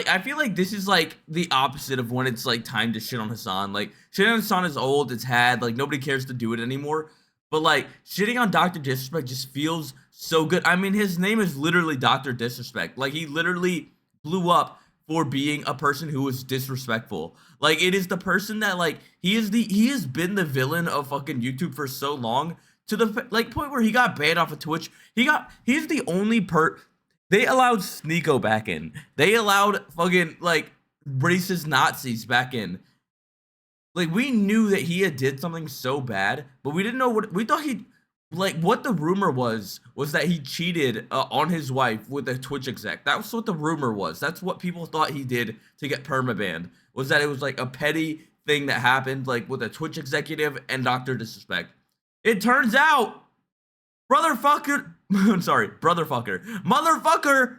I feel like this is like the opposite of when it's like time to shit on Hassan. Like shitting on Hassan is old, it's had, like nobody cares to do it anymore. But like shitting on Dr. Disrespect just feels so good. I mean, his name is literally Dr. Disrespect. Like he literally blew up for being a person who was disrespectful. Like it is the person that like he has been the villain of fucking YouTube for so long to the like point where he got banned off of Twitch. He's the only they allowed Sneeko back in. They allowed fucking like racist Nazis back in. Like we knew that he had did something so bad, but we didn't know what we thought he like. What the rumor was that he cheated on his wife with a Twitch exec. That was what the rumor was. That's what people thought he did to get permabanned. Was that it was like a petty thing that happened like with a Twitch executive and Dr. Disrespect. It turns out, brotherfucker, motherfucker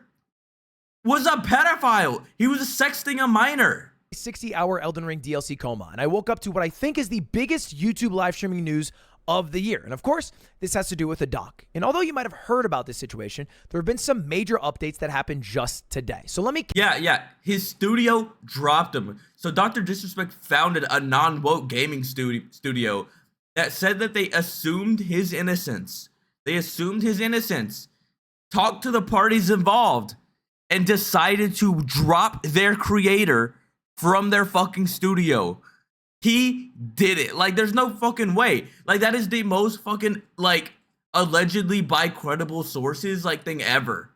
was a pedophile. He was sexting a minor. 60-hour Elden Ring DLC coma, and I woke up to what I think is the biggest YouTube live streaming news of the year. And of course, this has to do with a doc. And although you might have heard about this situation, there have been some major updates that happened just today. So let me... Yeah. His studio dropped him. So Dr. Disrespect founded a non-woke gaming studio that said that they assumed his innocence. They assumed his innocence, talked to the parties involved, and decided to drop their creator from their fucking studio. He did it. Like, there's no fucking way. Like, that is the most fucking, like, allegedly by credible sources, like, thing ever.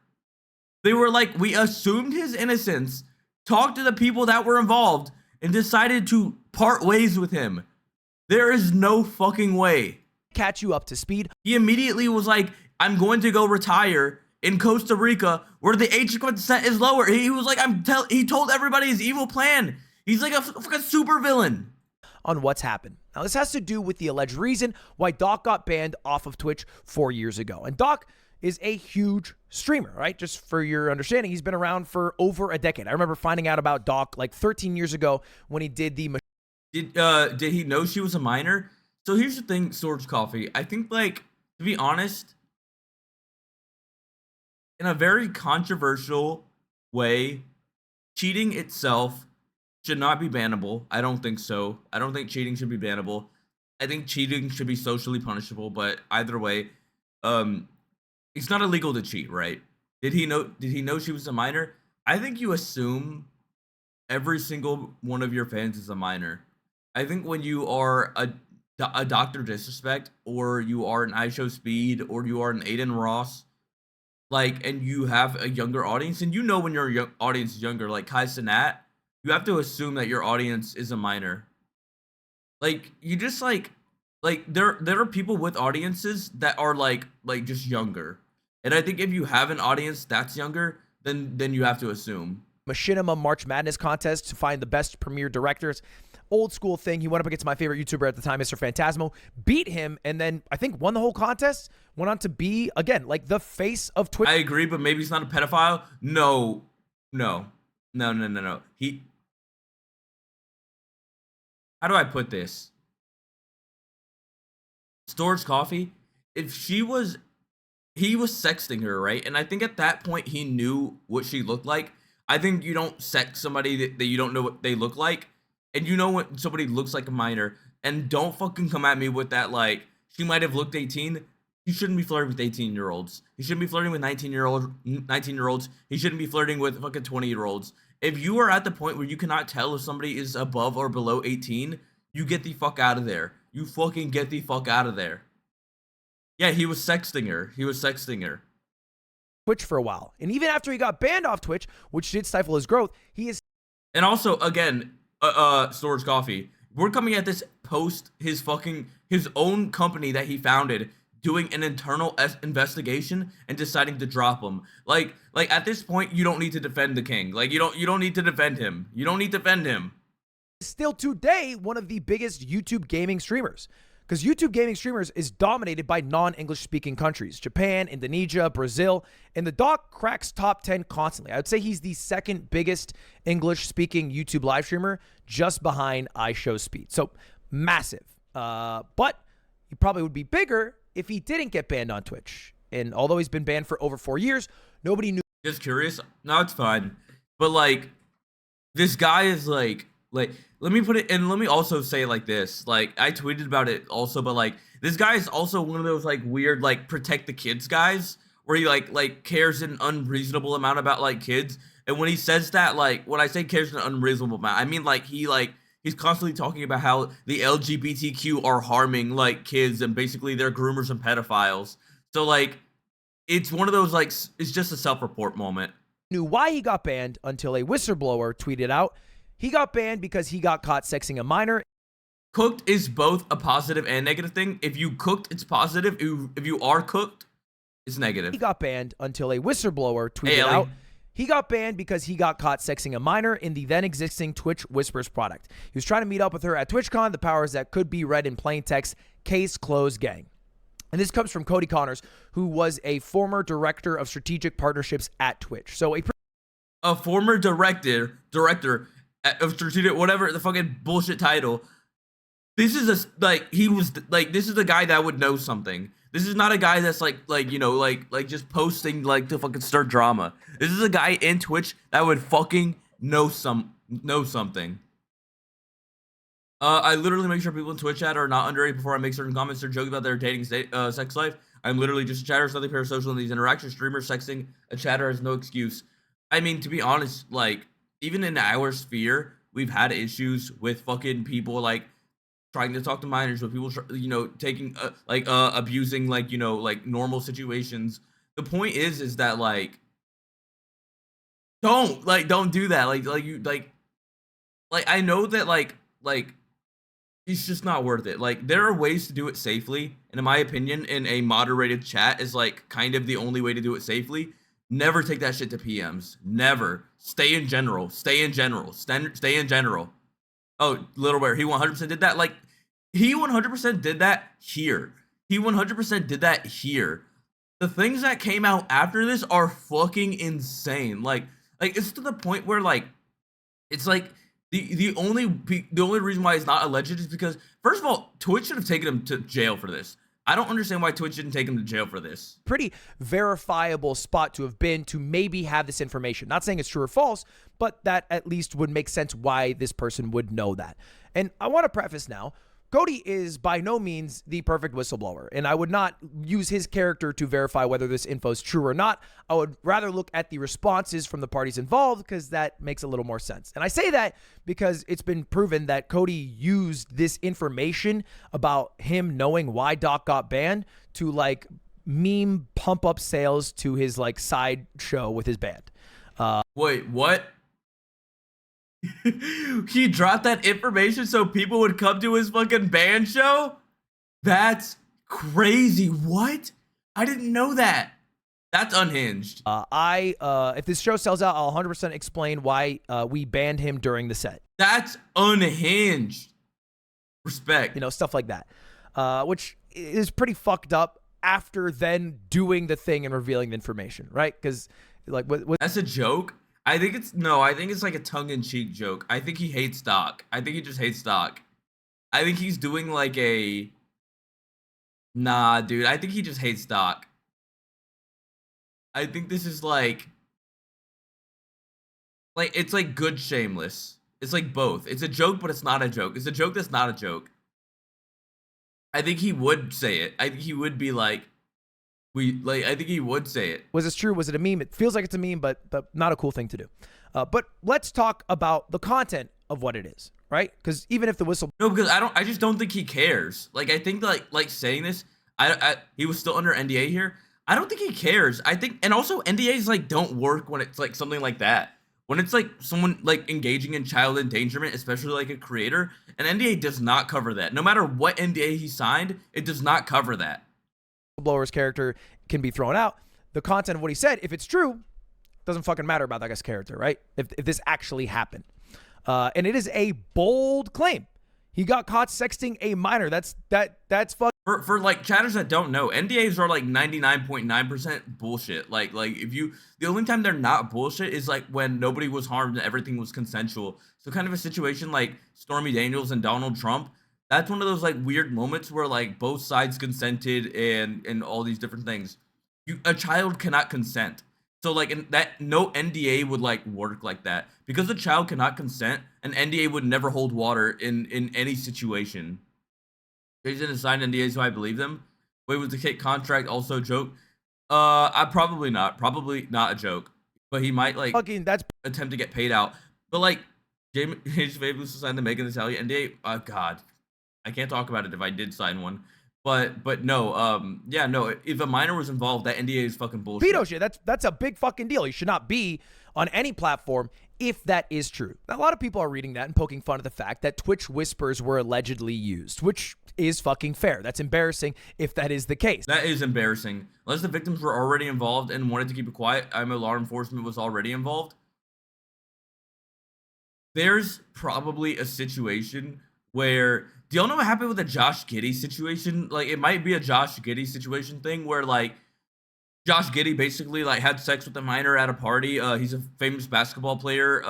They were like, we assumed his innocence, talked to the people that were involved, and decided to part ways with him. There is no fucking way. Catch you up to speed. He immediately was like, I'm going to go retire in Costa Rica where the age consent is lower. He was like, he told everybody his evil plan. He's like a fucking super villain. On what's happened. Now, this has to do with the alleged reason why Doc got banned off of Twitch 4 years ago. And Doc is a huge streamer, right? Just for your understanding, he's been around for over a decade. I remember finding out about Doc like 13 years ago when he did the... Did he know she was a minor? So here's the thing, Swords Coffee. I think, like, to be honest, in a very controversial way, cheating itself should not be bannable. I don't think so. I don't think cheating should be bannable. I think cheating should be socially punishable, but either way, it's not illegal to cheat, right? Did he know she was a minor? I think you assume every single one of your fans is a minor. I think when you are a Dr. Disrespect, or you are an iShowSpeed, or you are an Aiden Ross, like, and you have a younger audience, and you know when your audience is younger, like Kai Cenat, you have to assume that your audience is a minor. Like, you just like there are people with audiences that are like just younger. And I think if you have an audience that's younger, then you have to assume. Machinima March Madness contest to find the best premiere directors. Old school thing. He went up against my favorite YouTuber at the time, Mr. Phantasmo, beat him, and then I think won the whole contest. Went on to be, again, like the face of Twitch. I agree, but maybe he's not a pedophile. No. How do I put this? Storage Coffee, if he was sexting her, right? And I think at that point he knew what she looked like. I think you don't sex somebody that you don't know what they look like. And you know when somebody looks like a minor, and don't fucking come at me with that, like, she might have looked 18. You shouldn't be flirting with 18-year-olds. You shouldn't be flirting with 19-year-olds. He shouldn't be flirting with fucking 20-year-olds. If you are at the point where you cannot tell if somebody is above or below 18, you get the fuck out of there. You fucking get the fuck out of there. Yeah, he was sexting her. Twitch for a while. And even after he got banned off Twitch, which did stifle his growth, he is... And also, again... Storage Coffee, we're coming at this post his own company that he founded doing an internal investigation and deciding to drop him. Like at this point, you don't need to defend the king. Like you don't need to defend him. You don't need to defend him. Still today one of the biggest YouTube gaming streamers, because YouTube gaming streamers is dominated by non-English speaking countries, Japan, Indonesia, Brazil, and the Doc cracks top 10 constantly. I would say he's the second biggest English speaking YouTube live streamer, just behind iShowSpeed. So massive. But he probably would be bigger if he didn't get banned on Twitch. And although he's been banned for over 4 years, nobody knew. Just curious? No, it's fine. But like, this guy is like let me put it, and let me also say like this, like I tweeted about it also, but like this guy is also one of those like weird like protect the kids guys, where he like cares an unreasonable amount about like kids. And when he says that, like when I say cares an unreasonable amount, I mean like he's constantly talking about how the LGBTQ are harming like kids, and basically they're groomers and pedophiles. So like it's one of those like it's just a self-report moment. Knew why he got banned until a whistleblower tweeted out he got banned because he got caught sexing a minor. Cooked is both a positive and negative thing. If you cooked, it's positive. If you are cooked, it's negative. He got banned until a whistleblower tweeted Hey, out he got banned because he got caught sexing a minor in the then existing Twitch Whispers product. He was trying to meet up with her at TwitchCon. The powers that could be read in plain text. Case closed, gang. And this comes from Cody Connors, who was a former director of strategic partnerships at Twitch. So a former director of strategic, whatever the fucking bullshit title. This is a like he was like this is a guy that would know something. This is not a guy that's like you know like just posting like to fucking start drama. This is a guy in Twitch that would fucking know something. I literally make sure people in Twitch chat are not underage before I make certain comments or joke about their dating sex life. I'm literally just a chatter, something parasocial in these interactions. Streamers sexting a chatter has no excuse. I mean, to be honest, like even in our sphere, we've had issues with fucking people like trying to talk to minors, with people you know taking abusing like you know like normal situations. The point is that like don't do that. Like I know that like it's just not worth it. Like there are ways to do it safely, and in my opinion, in a moderated chat is like kind of the only way to do it safely. Never take that shit to PMs. Never. Stay in general. Stay in general. Stay in general. Oh, Little Bear, he 100% did that. Like he 100% did that here. He 100% did that here. The things that came out after this are fucking insane. Like it's to the point where like it's like the only reason why it's not alleged is because first of all, Twitch should have taken him to jail for this. I don't understand why Twitch didn't take him to jail for this. Pretty verifiable spot to have been to maybe have this information. Not saying it's true or false, but that at least would make sense why this person would know that. And I want to preface now, Cody is by no means the perfect whistleblower, and I would not use his character to verify whether this info is true or not. I would rather look at the responses from the parties involved because that makes a little more sense. And I say that because it's been proven that Cody used this information about him knowing why Doc got banned to like meme pump up sales to his like side show with his band. Wait, what? He dropped that information so people would come to his fucking band show? That's crazy. What? I didn't know that. That's unhinged. If this show sells out, I'll 100% explain why we banned him during the set. That's unhinged. Respect. You know, stuff like that. Which is pretty fucked up after then doing the thing and revealing the information, right? Because like what that's a joke. I think it's like a tongue-in-cheek joke. I think he hates Doc. I think he just hates Doc. I think he's doing like a nah, dude. I think he just hates Doc. I think this is like it's like good shameless. It's like both. It's a joke, but it's not a joke. It's a joke that's not a joke. I think he would say it. I think he would be like, I think he would say it. Was this true? Was it a meme? It feels like it's a meme, but not a cool thing to do. But let's talk about the content of what it is, right? Because even if the whistle... No, because I just don't think he cares. Like, I think like saying this, he was still under NDA here. I don't think he cares. I think, and also NDAs like don't work when it's like something like that. When it's like someone like engaging in child endangerment, especially like a creator, an NDA does not cover that. No matter what NDA he signed, it does not cover that. Blower's character can be thrown out. The content of what he said, if it's true, doesn't fucking matter about that guy's character, right? If this actually happened. And it is a bold claim. He got caught sexting a minor. That's fucking... For like chatters that don't know, NDAs are like 99.9% bullshit. Like if you, the only time they're not bullshit is like when nobody was harmed and everything was consensual. So kind of a situation like Stormy Daniels and Donald Trump, that's one of those like weird moments where like both sides consented and all these different things. A child cannot consent. So like that no NDA would like work like that because the child cannot consent. An NDA would never hold water in any situation. They didn't sign NDA, so I believe them. Wait, was the Kate contract also a joke? I probably not. Probably not a joke. But he might like Fucking that's attempt to get paid out. But like James Fables signed the Megan Thee Stallion NDA. God, I can't talk about it if I did sign one. But no, yeah, no. If a minor was involved, that NDA is fucking bullshit. pedo shit. That's a big fucking deal. You should not be on any platform if that is true. Now, a lot of people are reading that and poking fun at the fact that Twitch whispers were allegedly used, which is fucking fair. That's embarrassing if that is the case. That is embarrassing. Unless the victims were already involved and wanted to keep it quiet, I mean, law enforcement was already involved. There's probably a situation where, do y'all know what happened with the Josh Giddey situation? Like, it might be a Josh Giddey situation thing where, like, Josh Giddey basically, like, had sex with a minor at a party. He's a famous basketball player.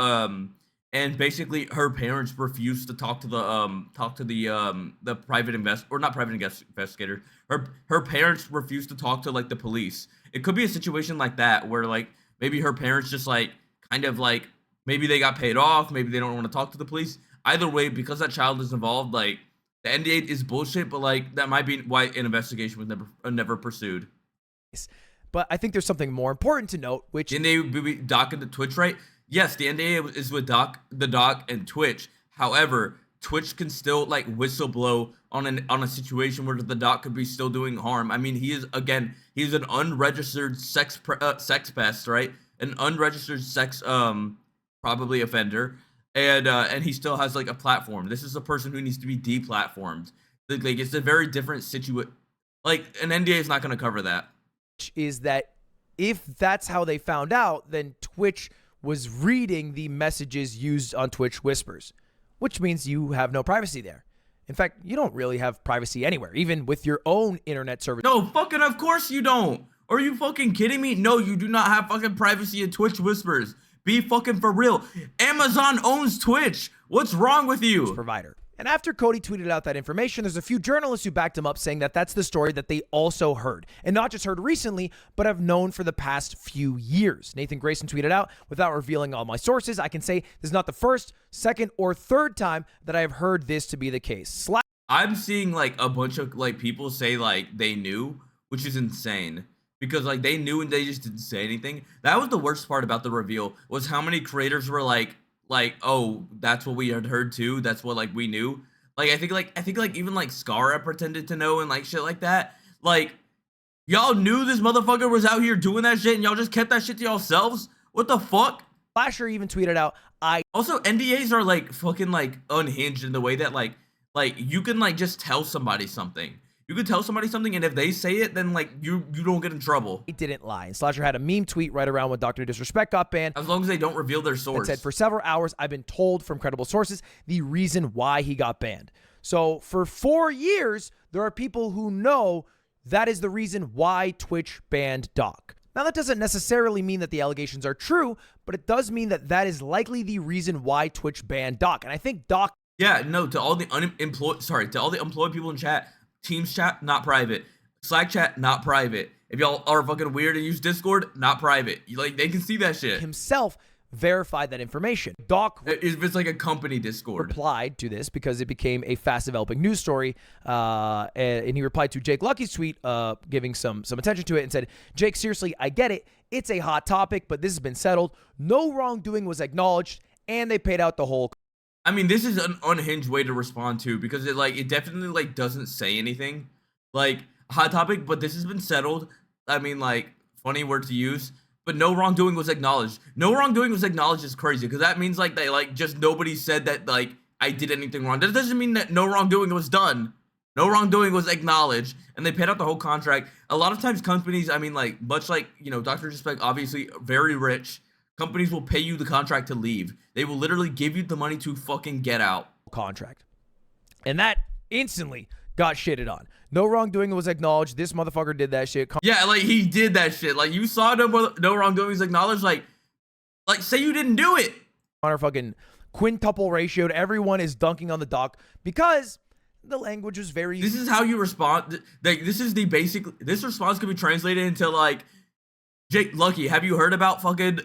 And basically, her parents refused to talk to the private investigator. Her parents refused to talk to, like, the police. It could be a situation like that where, like, maybe her parents just, like, kind of, like, maybe they got paid off. Maybe they don't want to talk to the police. Either way, because that child is involved, like, the NDA is bullshit, but, like, that might be why an investigation was never pursued. But I think there's something more important to note, which the NDA would be Doc and the Twitch, right? Yes, the NDA is with the Doc and Twitch. However, Twitch can still like whistleblow on a situation where the Doc could be still doing harm. I mean, he's an unregistered sex pest, right? An unregistered sex probably offender, and he still has like a platform. This is a person who needs to be deplatformed. Like it's a very different situation. Like an NDA is not going to cover that. is that if that's how they found out, then Twitch was reading the messages used on Twitch Whispers, which means you have no privacy there. In fact, you don't really have privacy anywhere, even with your own internet service. No, fucking of course you don't. Are you fucking kidding me? No, you do not have fucking privacy in Twitch Whispers. Be fucking for real. Amazon owns Twitch. What's wrong with you? Provider. And after Cody tweeted out that information, there's a few journalists who backed him up saying that that's the story that they also heard. And not just heard recently, but have known for the past few years. Nathan Grayson tweeted out, without revealing all my sources, I can say this is not the first, second, or third time that I have heard this to be the case. I'm seeing like a bunch of like people say like they knew, which is insane. Because like they knew and they just didn't say anything. That was the worst part about the reveal, was how many creators were like, oh, that's what we had heard too. That's what like we knew. Like I think like even like Scara pretended to know and like shit like that. Like y'all knew this motherfucker was out here doing that shit and y'all just kept that shit to yourselves. What the fuck? Slasher even tweeted out, Also NDAs are like fucking like unhinged in the way that like you can like just tell somebody something. You could tell somebody something, and if they say it, then like you don't get in trouble. He didn't lie. And Slasher had a meme tweet right around when Dr. Disrespect got banned. As long as they don't reveal their source. It said, for several hours, I've been told from credible sources the reason why he got banned. So for 4 years, there are people who know that is the reason why Twitch banned Doc. Now, that doesn't necessarily mean that the allegations are true, but it does mean that that is likely the reason why Twitch banned Doc. And I think Doc... Yeah, no, to all the employed people in chat, Teams chat, not private. Slack chat, not private. If y'all are fucking weird and use Discord, not private. Like, they can see that shit. Himself verified that information. Doc, if it's like a company Discord, replied to this because it became a fast developing news story. And he replied to Jake Lucky's tweet, giving some attention to it and said, Jake, seriously, I get it. It's a hot topic, but this has been settled. No wrongdoing was acknowledged and they paid out the whole. I mean, this is an unhinged way to respond to, because it definitely like doesn't say anything like hot topic, but this has been settled. I mean, like, funny word to use, but no wrongdoing was acknowledged. No wrongdoing was acknowledged is crazy, because that means like they like just nobody said that like I did anything wrong. That doesn't mean that no wrongdoing was done. No wrongdoing was acknowledged, and they paid out the whole contract. A lot of times companies, I mean, like, much like, you know, Dr. Disrespect, obviously very rich, companies will pay you the contract to leave. They will literally give you the money to fucking get out. Contract. And that instantly got shitted on. No wrongdoing was acknowledged. This motherfucker did that shit. Yeah, like, he did that shit. Like, you saw no wrongdoing was acknowledged. Like, say you didn't do it. On our fucking quintuple ratioed. Everyone is dunking on the Doc because the language was very... This is how you respond. Like, this is the basic... This response could be translated into, like, Jake, Lucky, have you heard about fucking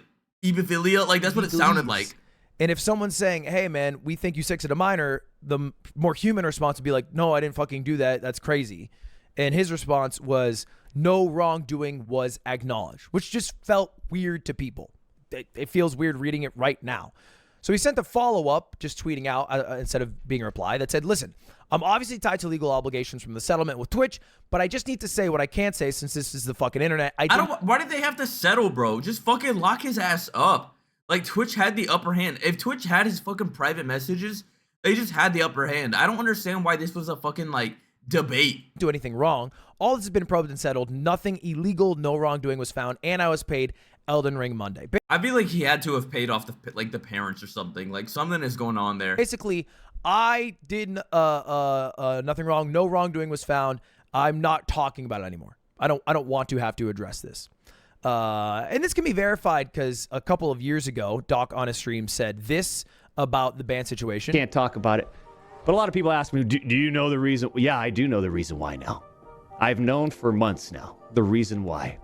ebophilia? Like, that's what it sounded like. And if someone's saying, hey, man, we think you sexted a minor, the more human response would be like, no, I didn't fucking do that. That's crazy. And his response was, no wrongdoing was acknowledged, which just felt weird to people. It feels weird reading it right now. So he sent a follow-up, just tweeting out instead of being a reply, that said, listen, I'm obviously tied to legal obligations from the settlement with Twitch, but I just need to say what I can't say since this is the fucking internet. Why did they have to settle, bro? Just fucking lock his ass up. Like, Twitch had the upper hand. If Twitch had his fucking private messages, they just had the upper hand. I don't understand why this was a fucking, like, debate. Do anything wrong. All this has been probed and settled. Nothing illegal, no wrongdoing was found, and I was paid Elden Ring Monday. I feel like he had to have paid off the parents or something. Like, something is going on there. Basically, I did nothing wrong. No wrongdoing was found. I'm not talking about it anymore. I don't want to have to address this. And this can be verified because a couple of years ago, Doc on a stream said this about the ban situation. Can't talk about it. But a lot of people ask me, do you know the reason? Yeah, I do know the reason why now. I've known for months now the reason why.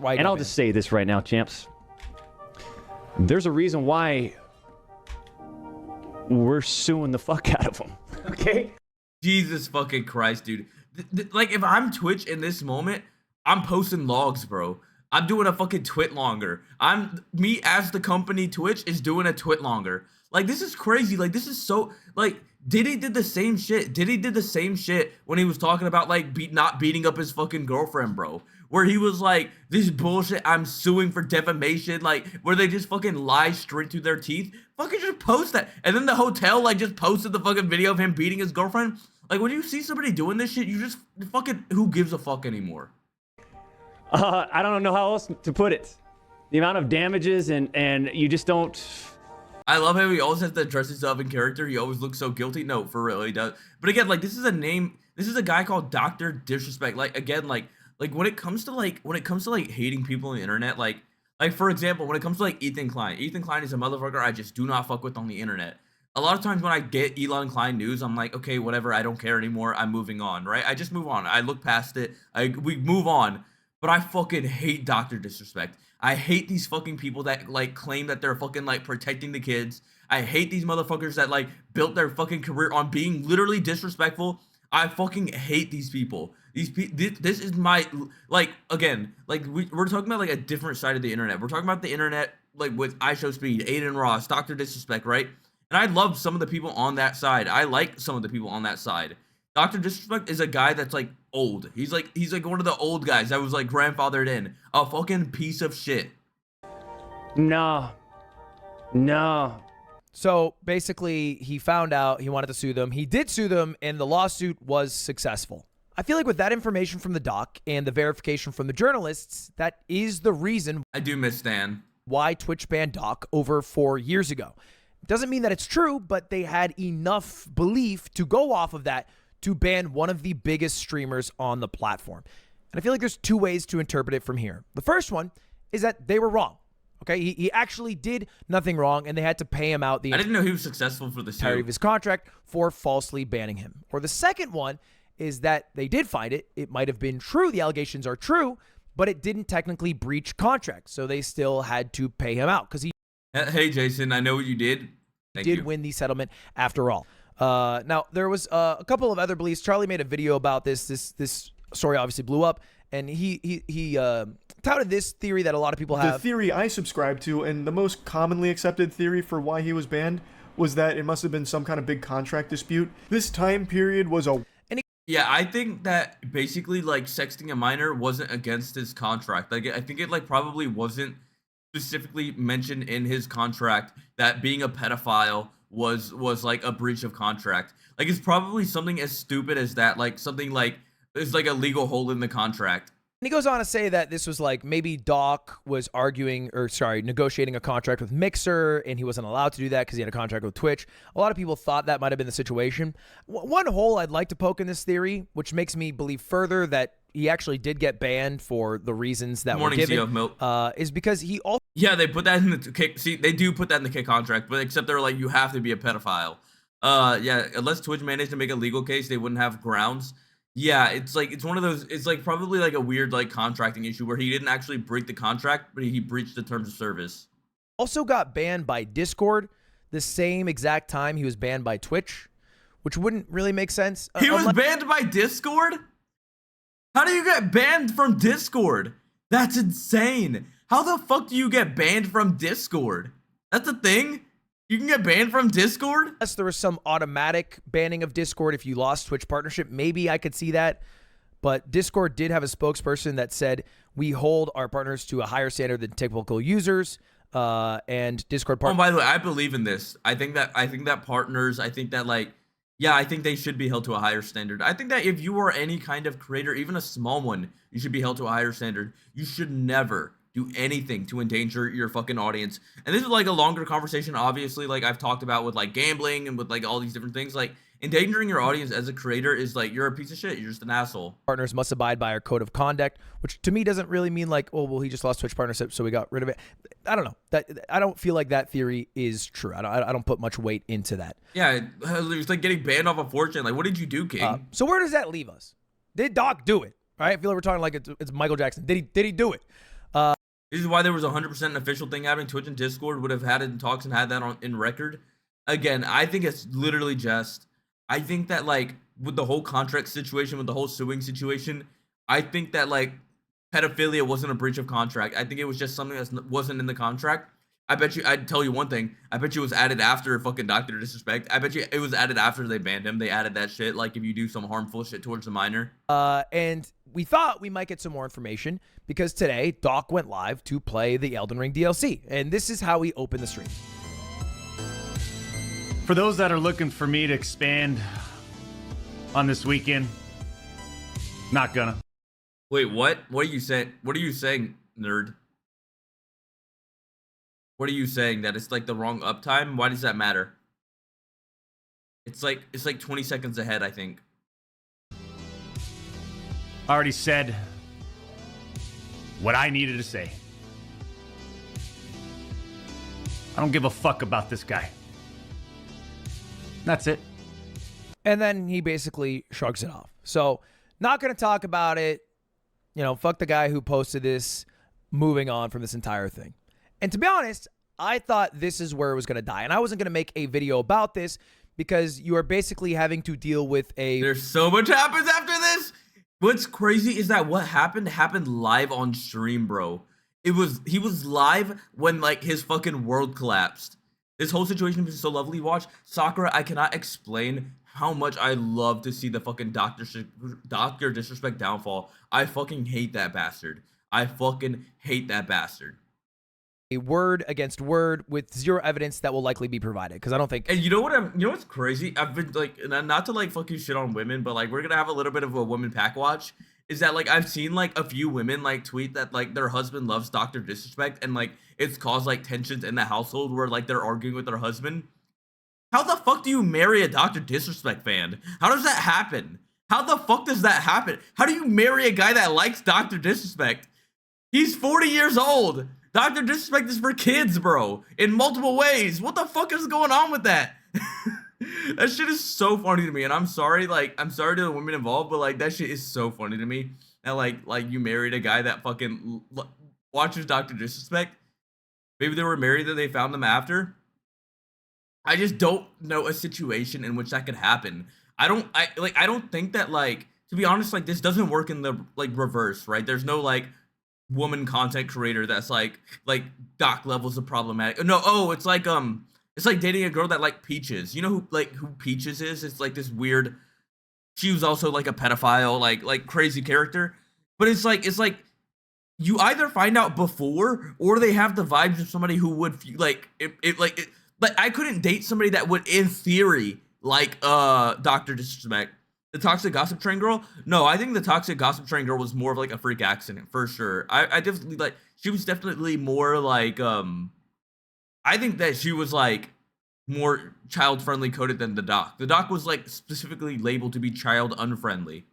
And I'll just say this right now, champs. There's a reason why we're suing the fuck out of them. Okay? Jesus fucking Christ, dude. Like, if I'm Twitch in this moment, I'm posting logs, bro. I'm doing a fucking twit longer. Me as the company Twitch is doing a twit longer. Like, this is crazy. Like, this is so, like, Diddy did the same shit. Diddy did the same shit when he was talking about, like, not beating up his fucking girlfriend, bro. Where he was like, this bullshit, I'm suing for defamation. Like, where they just fucking lie straight through their teeth. Fucking just post that. And then the hotel, like, just posted the fucking video of him beating his girlfriend. Like, when you see somebody doing this shit, you just fucking, who gives a fuck anymore? I don't know how else to put it. The amount of damages and you just don't... I love how he always has to address himself in character. He always looks so guilty. No, for real, he does. But again, like, this is a guy called Dr. Disrespect. Like, again, like when it comes to hating people on the internet, like for example, when it comes to like Ethan Klein is a motherfucker I just do not fuck with on the internet. A lot of times when I get Elon Klein news, I'm like, okay, whatever, I don't care anymore. I'm moving on, right? I just move on. I look past it. We move on. But I fucking hate Dr. Disrespect. I hate these fucking people that, like, claim that they're fucking, like, protecting the kids. I hate these motherfuckers that, like, built their fucking career on being literally disrespectful. I fucking hate these people. This is my, like, again, like, we're talking about, like, a different side of the internet. We're talking about the internet, like, with iShowSpeed, Aiden Ross, Dr. Disrespect, right? And I love some of the people on that side. I like some of the people on that side. Dr. Disrespect is a guy that's, like, old. He's like one of the old guys that was, like, grandfathered in. A fucking piece of shit. No. So basically, he found out he wanted to sue them. He did sue them, and the lawsuit was successful. I feel like with that information from the doc and the verification from the journalists, that is the reason I do miss Stan. Why Twitch banned Doc over 4 years ago. It doesn't mean that it's true, but they had enough belief to go off of that to ban one of the biggest streamers on the platform. And I feel like there's two ways to interpret it from here. The first one is that they were wrong. Okay, he actually did nothing wrong, and they had to pay him out the I didn't know he was successful for the entirety of his contract for falsely banning him. Or the second one is that they did find it. It might have been true. The allegations are true, but it didn't technically breach contract, so they still had to pay him out because he. Hey, Jason, I know what you did. Thank you. Win the settlement after all. Now there was a couple of other beliefs. Charlie made a video about this. This story obviously blew up, and he touted this theory that a lot of people have. The theory I subscribe to, and the most commonly accepted theory for why he was banned, was that it must have been some kind of big contract dispute. This time period was a... Yeah, I think that basically, like, sexting a minor wasn't against his contract. Like, I think it, like, probably wasn't specifically mentioned in his contract that being a pedophile was like a breach of contract. Like, it's probably something as stupid as that, like something like there's like a legal hole in the contract. And he goes on to say that this was like maybe Doc was negotiating a contract with Mixer, and he wasn't allowed to do that because he had a contract with Twitch. A lot of people thought that might have been the situation. One hole I'd like to poke in this theory, which makes me believe further that he actually did get banned for the reasons that were given, is because he also... Yeah, they put that in the kick. See, they do put that in the kick contract, but except they're like, you have to be a pedophile. Yeah, unless Twitch managed to make a legal case, they wouldn't have grounds. Yeah, it's one of those. It's like probably like a weird like contracting issue where he didn't actually break the contract, but he breached the terms of service. Also got banned by Discord the same exact time he was banned by Twitch, which wouldn't really make sense. He was banned by Discord? How do you get banned from Discord? That's insane. How the fuck do you get banned from Discord? That's a thing? You can get banned from Discord? Unless there was some automatic banning of Discord if you lost Twitch partnership, maybe I could see that. But Discord did have a spokesperson that said, we hold our partners to a higher standard than typical users. And Discord partners. Oh, by the way, I believe in this. I think that partners, I think that like, yeah, I think they should be held to a higher standard. I think that if you are any kind of creator, even a small one, you should be held to a higher standard. You should never do anything to endanger your fucking audience. And this is like a longer conversation, obviously, like I've talked about with like gambling and with like all these different things. Like endangering your audience as a creator is like, you're a piece of shit. You're just an asshole. Partners must abide by our code of conduct, which to me doesn't really mean like, oh, well, he just lost Twitch partnership, so we got rid of it. I don't know. I don't feel like that theory is true. I don't put much weight into that. Yeah, it's like getting banned off of Fortune. Like, what did you do, King? So where does that leave us? Did Doc do it? All right, I feel like we're talking like it's Michael Jackson. Did he do it? This is why there was 100% an official thing happening. Twitch and Discord would have had it in talks and had that in record. Again, I think it's literally just, I think that like with the whole contract situation, with the whole suing situation, I think that like pedophilia wasn't a breach of contract. I think it was just something that wasn't in the contract. I bet you, I'd tell you one thing. I bet you it was added after fucking Dr. Disrespect. I bet you it was added after they banned him. They added that shit. Like if you do some harmful shit towards a minor. And we thought we might get some more information because today Doc went live to play the Elden Ring DLC. And this is how he opened the stream. For those that are looking for me to expand on this weekend, not gonna. Wait, what? What are you saying? What are you saying, nerd? What are you saying? That it's like the wrong uptime? Why does that matter? It's like 20 seconds ahead, I think. I already said what I needed to say. I don't give a fuck about this guy. That's it. And then he basically shrugs it off. So not going to talk about it. You know, fuck the guy who posted this. Moving on from this entire thing. And to be honest, I thought this is where it was going to die. And I wasn't going to make a video about this because you are basically having to deal with a... There's so much happens after this. What's crazy is that what happened live on stream, bro. He was live when like his fucking world collapsed. This whole situation was so lovely to watch. Sakura, I cannot explain how much I love to see the fucking Dr. Disrespect downfall. I fucking hate that bastard. I fucking hate that bastard. A word against word with zero evidence that will likely be provided because I don't think. And you know what's crazy? I've been like, not to like fucking shit on women, but like we're gonna have a little bit of a woman pack watch. Is that like I've seen like a few women like tweet that like their husband loves Dr. Disrespect and like it's caused like tensions in the household where like they're arguing with their husband. How the fuck do you marry a Dr. Disrespect fan? How does that happen? How the fuck does that happen? How do you marry a guy that likes Dr. Disrespect? He's 40 years old. Dr. Disrespect is for kids, bro. In multiple ways. What the fuck is going on with that? That shit is so funny to me. And I'm sorry to the women involved, but like that shit is so funny to me. And like you married a guy that fucking watches Dr. Disrespect. Maybe they were married that they found them after. I just don't know a situation in which that could happen. I don't think that like, to be honest, like this doesn't work in the like reverse, right? There's no like woman content creator that's like Doc levels of problematic. No, it's like dating a girl that like Peaches. You know who Peaches is? It's like this weird, she was also like a pedophile, like crazy character. But it's like you either find out before or they have the vibes of somebody who would like I couldn't date somebody that would in theory like Dr. Disrespect. The Toxic Gossip Train girl? No, I think the Toxic Gossip Train girl was more of like a freak accident for sure. I definitely like, she was definitely more like I think that she was like more child friendly coded than the Doc. The Doc was like specifically labeled to be child unfriendly.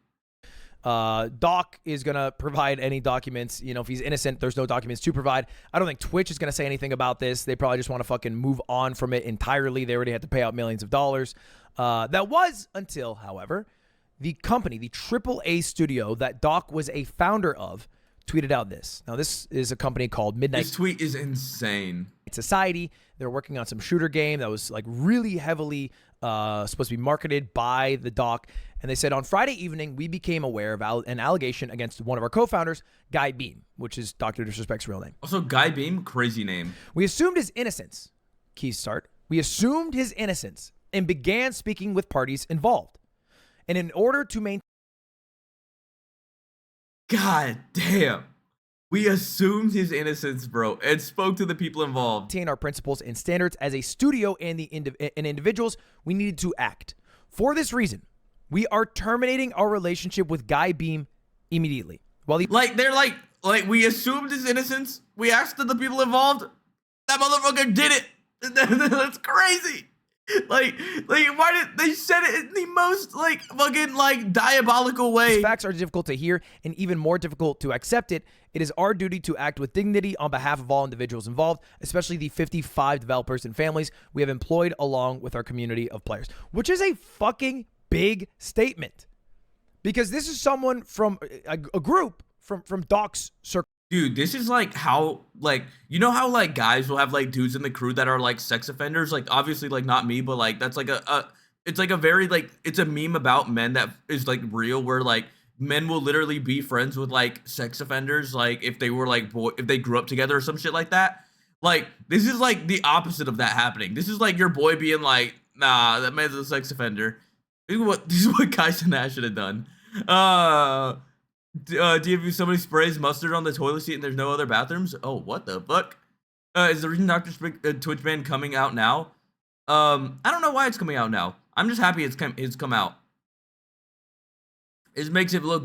Doc is gonna provide any documents. You know, if he's innocent, there's no documents to provide. I don't think Twitch is gonna say anything about this. They probably just want to fucking move on from it entirely. They already had to pay out millions of dollars. That was until, however, the company, the AAA studio that Doc was a founder of, tweeted out this. Now, this is a company called Midnight. This tweet is insane. Society. They're working on some shooter game that was like really heavily supposed to be marketed by the Doc. And they said on Friday evening, we became aware of an allegation against one of our co-founders, Guy Beam, which is Dr. Disrespect's real name. Also, Guy Beam, crazy name. We assumed his innocence. Keys start. We assumed his innocence and began speaking with parties involved. And in order to maintain... God damn. We assumed his innocence, bro, and spoke to the people involved. ...maintain our principles and standards as a studio and individuals, we needed to act. For this reason, we are terminating our relationship with Guy Beam immediately. While they're like, we assumed his innocence. We asked the people involved. That motherfucker did it. That's crazy. Like, why did they said it in the most fucking diabolical way? These facts are difficult to hear and even more difficult to accept it. It is our duty to act with dignity on behalf of all individuals involved, especially the 55 developers and families we have employed along with our community of players, which is a fucking big statement because this is someone from a group from Doc's circle. Dude, this is how you know how guys will have dudes in the crew that are sex offenders, obviously not me, but that's it's a very it's a meme about men that is real, where men will literally be friends with sex offenders if they were if they grew up together or some shit like that. This is the opposite of that happening. This is your boy being nah, that man's a sex offender. This is what Kai Cenat should have done. If somebody sprays mustard on the toilet seat and there's no other bathrooms? Oh, what the fuck? Is the reason Dr. Twitch ban coming out now? I don't know why it's coming out now. I'm just happy it's come out. It makes it look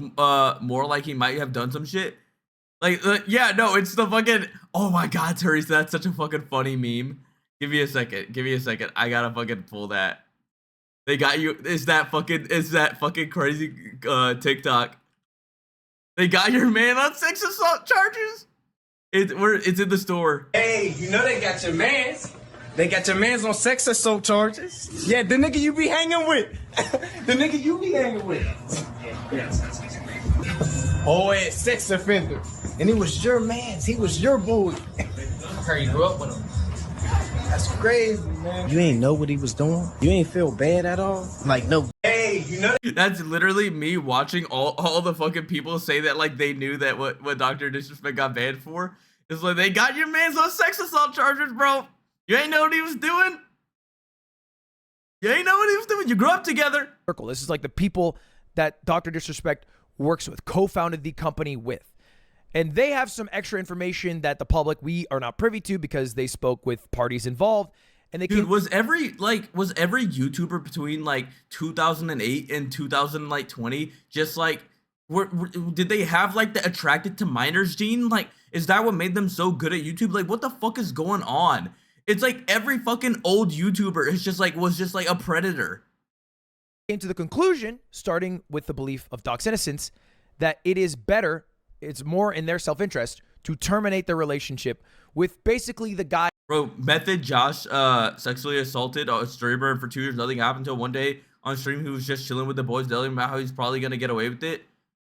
more like he might have done some shit. Yeah, no, it's the fucking... Oh my god, Teresa, that's such a fucking funny meme. Give me a second. I gotta fucking pull that. They got you. Is that fucking crazy TikTok? They got your man on sex assault charges? It's in the store. Hey, you know they got your mans. They got your mans on sex assault charges. Yeah, the nigga you be hanging with. The nigga you be hanging with. Oh, yeah, sex offender. And it was your mans. He was your boy. Heard you grew up with him. That's crazy, man. You ain't know what he was doing? You ain't feel bad at all? No. Hey, you know that's literally me watching all the fucking people say that they knew that what Dr. Disrespect got banned for. It's they got your man's on sex assault charges, bro. You ain't know what he was doing. You grew up together. This is the people that Dr. Disrespect works with, co-founded the company with. And they have some extra information that the public, we are not privy to because they spoke with parties involved. And they was every YouTuber between 2008 and 2020 just did they have the attracted to minors gene? Is that what made them so good at YouTube? What the fuck is going on? It's every fucking old YouTuber is just was just a predator. Came to the conclusion, starting with the belief of Doc's innocence, that it's more in their self-interest to terminate their relationship with basically the guy. Bro, Method Josh sexually assaulted a streamer for 2 years. Nothing happened until one day on stream he was just chilling with the boys, telling about how he's probably gonna get away with it.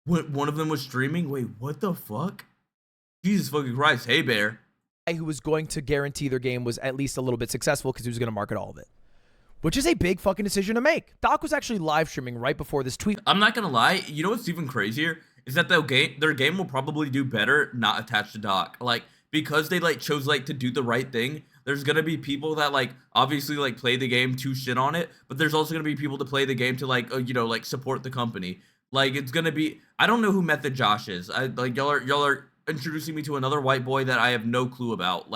One of them was streaming. Wait, what the fuck? Jesus fucking Christ. Hey, Bear. Who was going to guarantee their game was at least a little bit successful because he was going to market all of it. Which is a big fucking decision to make. Doc was actually live streaming right before this tweet. I'm not gonna lie. You know what's even crazier? Is that their game will probably do better not attached to Doc. Because they chose to do the right thing. There's gonna be people that obviously play the game to shit on it, but there's also gonna be people to play the game to support the company. It's gonna be, I don't know who Method Josh is. Y'all are introducing me to another white boy that I have no clue about.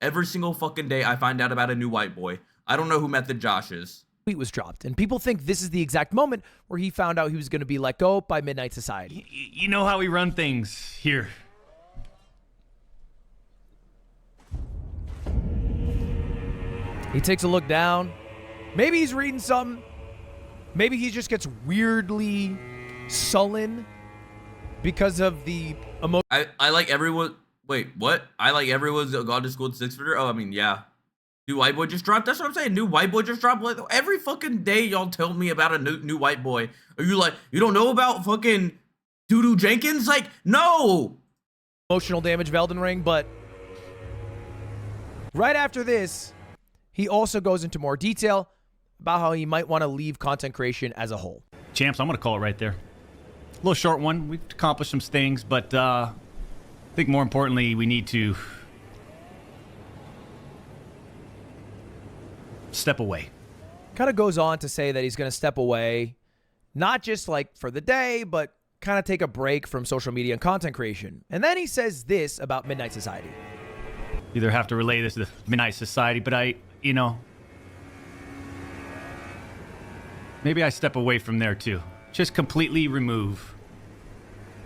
Every single fucking day I find out about a new white boy. I don't know who Method Josh is. Tweet was dropped, and people think this is the exact moment where he found out he was going to be let go by Midnight Society. You know how we run things here. He takes a look down. Maybe he's reading something. Maybe he just gets weirdly sullen because of the emotion. I like everyone. Wait, what? I like everyone's gone to school at 6 footer. Oh, I mean, yeah. New white boy just dropped. That's what I'm saying. New white boy just dropped. Like, every fucking day y'all tell me about a new white boy. Are you like, you don't know about fucking Doo Jenkins? Like, no. Emotional damage of Elden Ring, but right after this, he also goes into more detail about how he might want to leave content creation as a whole. Champs, I'm going to call it right there. A little short one. We've accomplished some things, but I think more importantly, we need to step away. Kind of goes on to say that he's going to step away, not just like for the day, but kind of take a break from social media and content creation. And then he says this about Midnight Society. Either have to relay this to the Midnight Society, but maybe I step away from there too. Just completely remove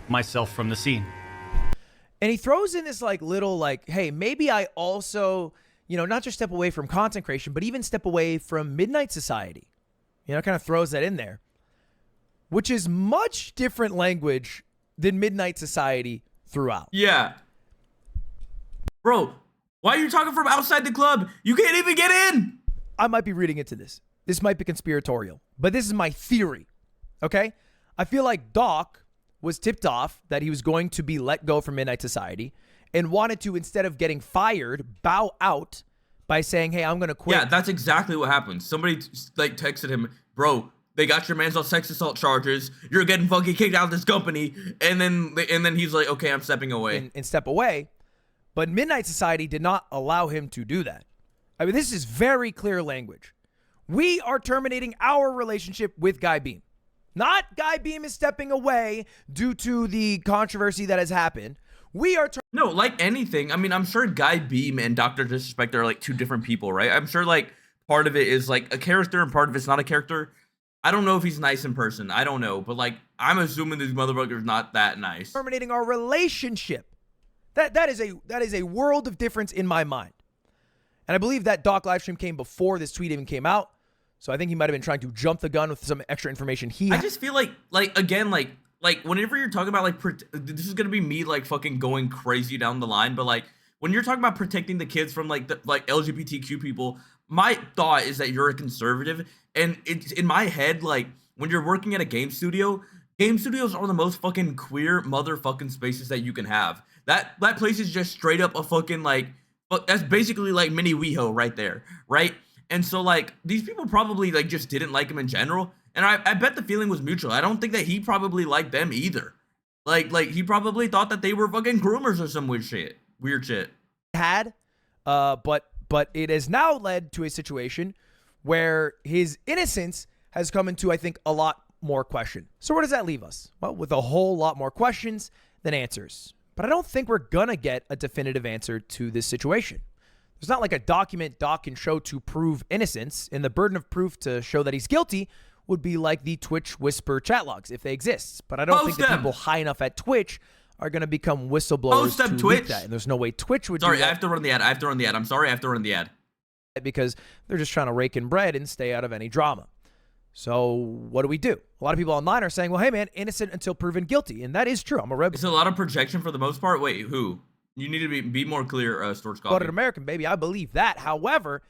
myself from the scene. And he throws in this like little like, hey, maybe I also, not just step away from content creation, but even step away from Midnight Society. Kind of throws that in there, which is much different language than Midnight Society throughout. Yeah. Bro, why are you talking from outside the club? You can't even get in. I might be reading into this. This might be conspiratorial, but this is my theory, okay? I feel like Doc was tipped off that he was going to be let go from Midnight Society and wanted to, instead of getting fired, bow out by saying, hey, I'm going to quit. Yeah, that's exactly what happened. Somebody like texted him, bro, they got your man's on sex assault charges. You're getting fucking kicked out of this company. And then he's like, okay, I'm stepping away. And step away. But Midnight Society did not allow him to do that. I mean, this is very clear language. We are terminating our relationship with Guy Beam. Not Guy Beam is stepping away due to the controversy that has happened. We are no, like anything. I mean, I'm sure Guy Beam and Dr. Disrespect are like two different people, right? I'm sure like part of it is like a character and part of it's not a character. I don't know if he's nice in person. I don't know. But like, I'm assuming this motherfucker's not that nice. Terminating our relationship. That is a world of difference in my mind. And I believe that Doc livestream came before this tweet even came out. So I think he might have been trying to jump the gun with some extra information I just feel like again, like whenever you're talking about like, this is going to be me like fucking going crazy down the line. But like, when you're talking about protecting the kids from like LGBTQ people, my thought is that you're a conservative. And it's in my head, like when you're working at a game studios are the most fucking queer motherfucking spaces that you can have. That place is just straight up a fucking like, that's basically like mini WeHo right there, right? And so like these people probably like just didn't like him in general, and I bet the feeling was mutual. I don't think that he probably liked them either. Like he probably thought that they were fucking groomers or some weird shit. But it has now led to a situation where his innocence has come into, I think, a lot more question. So where does that leave us? Well, with a whole lot more questions than answers. But I don't think we're gonna get a definitive answer to this situation. There's not like a document Doc can show to prove innocence, and the burden of proof to show that he's guilty would be like the Twitch Whisper chat logs, if they exist. But I don't think the people high enough at Twitch are going to become whistleblowers to leak that. And there's no way Twitch would do that. Sorry, I have to run the ad. I'm sorry, I have to run the ad. Because they're just trying to rake in bread and stay out of any drama. So what do? A lot of people online are saying, well, hey, man, innocent until proven guilty. And that is true. I'm a rebel. It's a lot of projection for the most part. Wait, who? You need to be more clear, Storage Coffee. But an American, baby, I believe that. However,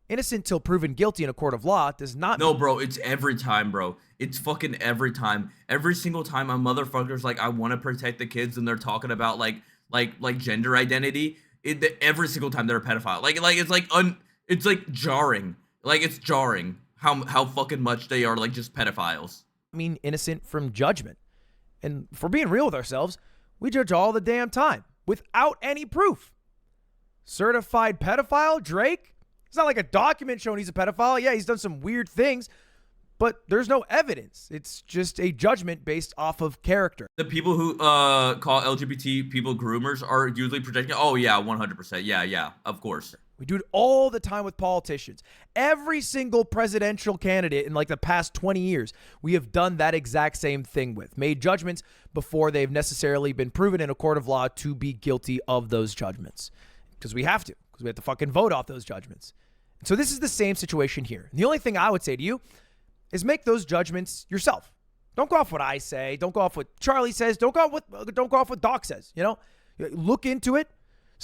innocent till proven guilty in a court of law does not No, bro, it's every time, bro. It's fucking every time. Every single time a motherfucker's like, I want to protect the kids, and they're talking about like gender identity. Every single time they're a pedophile. It's like jarring. Like it's jarring how fucking much they are like just pedophiles. I mean, innocent from judgment. And for being real with ourselves, we judge all the damn time without any proof. Certified pedophile, Drake? It's not like a document showing he's a pedophile. Yeah, he's done some weird things, but there's no evidence. It's just a judgment based off of character. The people who call LGBT people groomers are usually projecting. Oh, yeah, 100%. Yeah, of course. We do it all the time with politicians. Every single presidential candidate in like the past 20 years, we have done that exact same thing with. Made judgments before they've necessarily been proven in a court of law to be guilty of those judgments. Because we have to fucking vote off those judgments. So this is the same situation here. And the only thing I would say to you is make those judgments yourself. Don't go off what I say. Don't go off what Charlie says. Don't go off what Doc says. You know, look into it.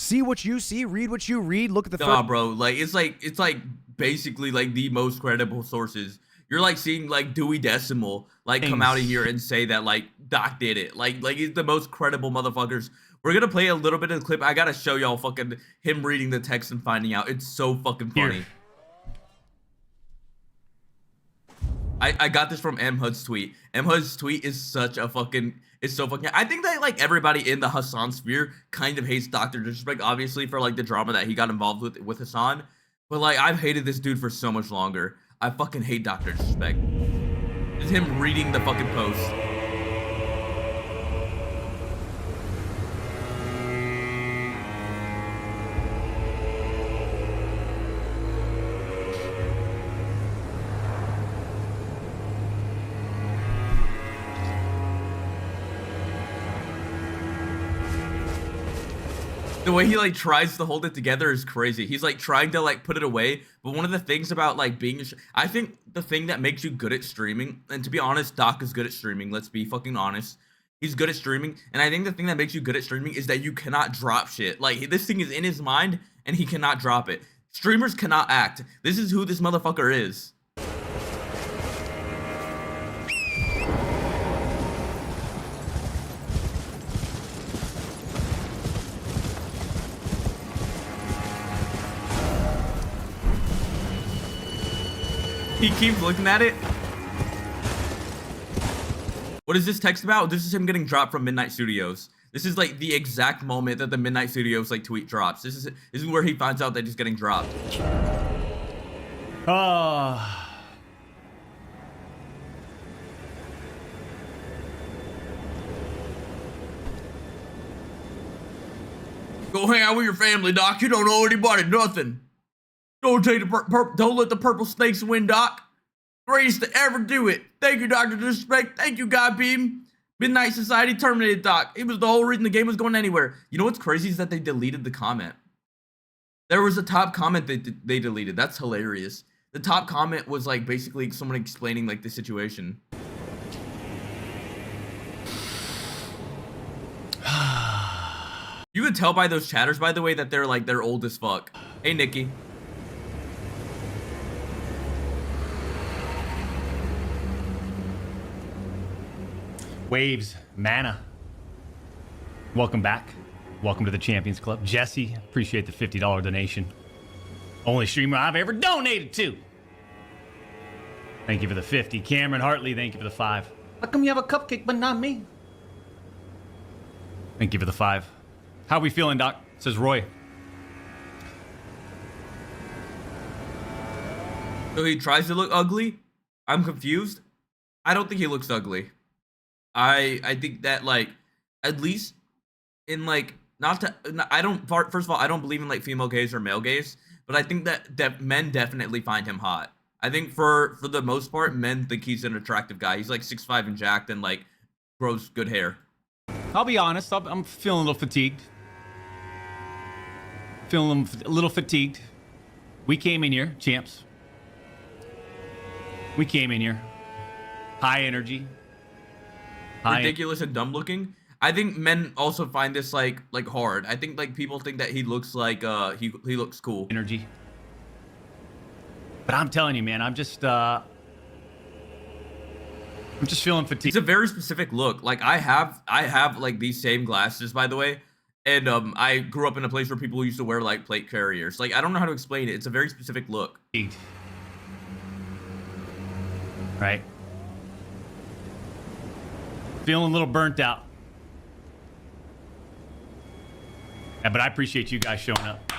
See what you see, read what you read, look at the Nah, bro, like it's like basically like the most credible sources. You're like seeing like Dewey Decimal like come out of here and say that like Doc did it. Like he's the most credible motherfuckers. We're gonna play a little bit of the clip. I gotta show y'all fucking him reading the text and finding out. It's so fucking funny. Here. I got this from M Hud's tweet. M Hud's tweet is such a fucking, it's so fucking, I think that like everybody in the Hassan sphere kind of hates Dr. Disrespect, obviously for like the drama that he got involved with Hassan. But like I've hated this dude for so much longer. I fucking hate Dr. Disrespect. It's him reading the fucking post. The way he like tries to hold it together is crazy. He's like trying to like put it away, but one of the things about like being, I think the thing that makes you good at streaming, and to be honest, Doc is good at streaming. Let's be fucking honest. He's good at streaming, and I think the thing that makes you good at streaming is that you cannot drop shit. Like this thing is in his mind, and he cannot drop it. Streamers cannot act. This is who this motherfucker is. He keeps looking at it. What is this text about? This is him getting dropped from Midnight Studios. This is like the exact moment that the Midnight Studios like tweet drops. This is where he finds out that he's getting dropped. Go hang out with your family, Doc. You don't owe anybody nothing. Don't take the don't let the purple snakes win, Doc. Greatest to ever do it. Thank you, Dr. Disrespect. Thank you, God Beam. Midnight Society terminated Doc. It was the whole reason the game was going anywhere. You know what's crazy is that they deleted the comment. There was a top comment that they deleted. That's hilarious. The top comment was like basically someone explaining like the situation. You could tell by those chatters, by the way, that they're old as fuck. Hey, Nikki. Waves, Mana. Welcome back. Welcome to the Champions Club. Jesse, appreciate the $50 donation. Only streamer I've ever donated to. Thank you for the 50. Cameron Hartley, thank you for the 5. How come you have a cupcake but not me? Thank you for the 5. How we feeling, Doc? Says Roy. So he tries to look ugly? I'm confused. I don't think he looks ugly. I think that like at least in like first of all I don't believe in like female gaze or male gaze, but I think that men definitely find him hot. I think for the most part men think he's an attractive guy. He's like 6'5" and jacked and like grows good hair. I'll be honest, I'm feeling a little fatigued. Feeling a little fatigued. We came in here, champs. We came in here. High energy. Ridiculous and dumb looking. I think men also find this like hard. I think like people think that he looks like he looks cool. Energy. But I'm telling you, man, I'm just feeling fatigued. It's a very specific look. Like I have like these same glasses, by the way, and I grew up in a place where people used to wear like plate carriers. Like I don't know how to explain it. It's a very specific look. Right. Feeling a little burnt out. Yeah, but I appreciate you guys showing up.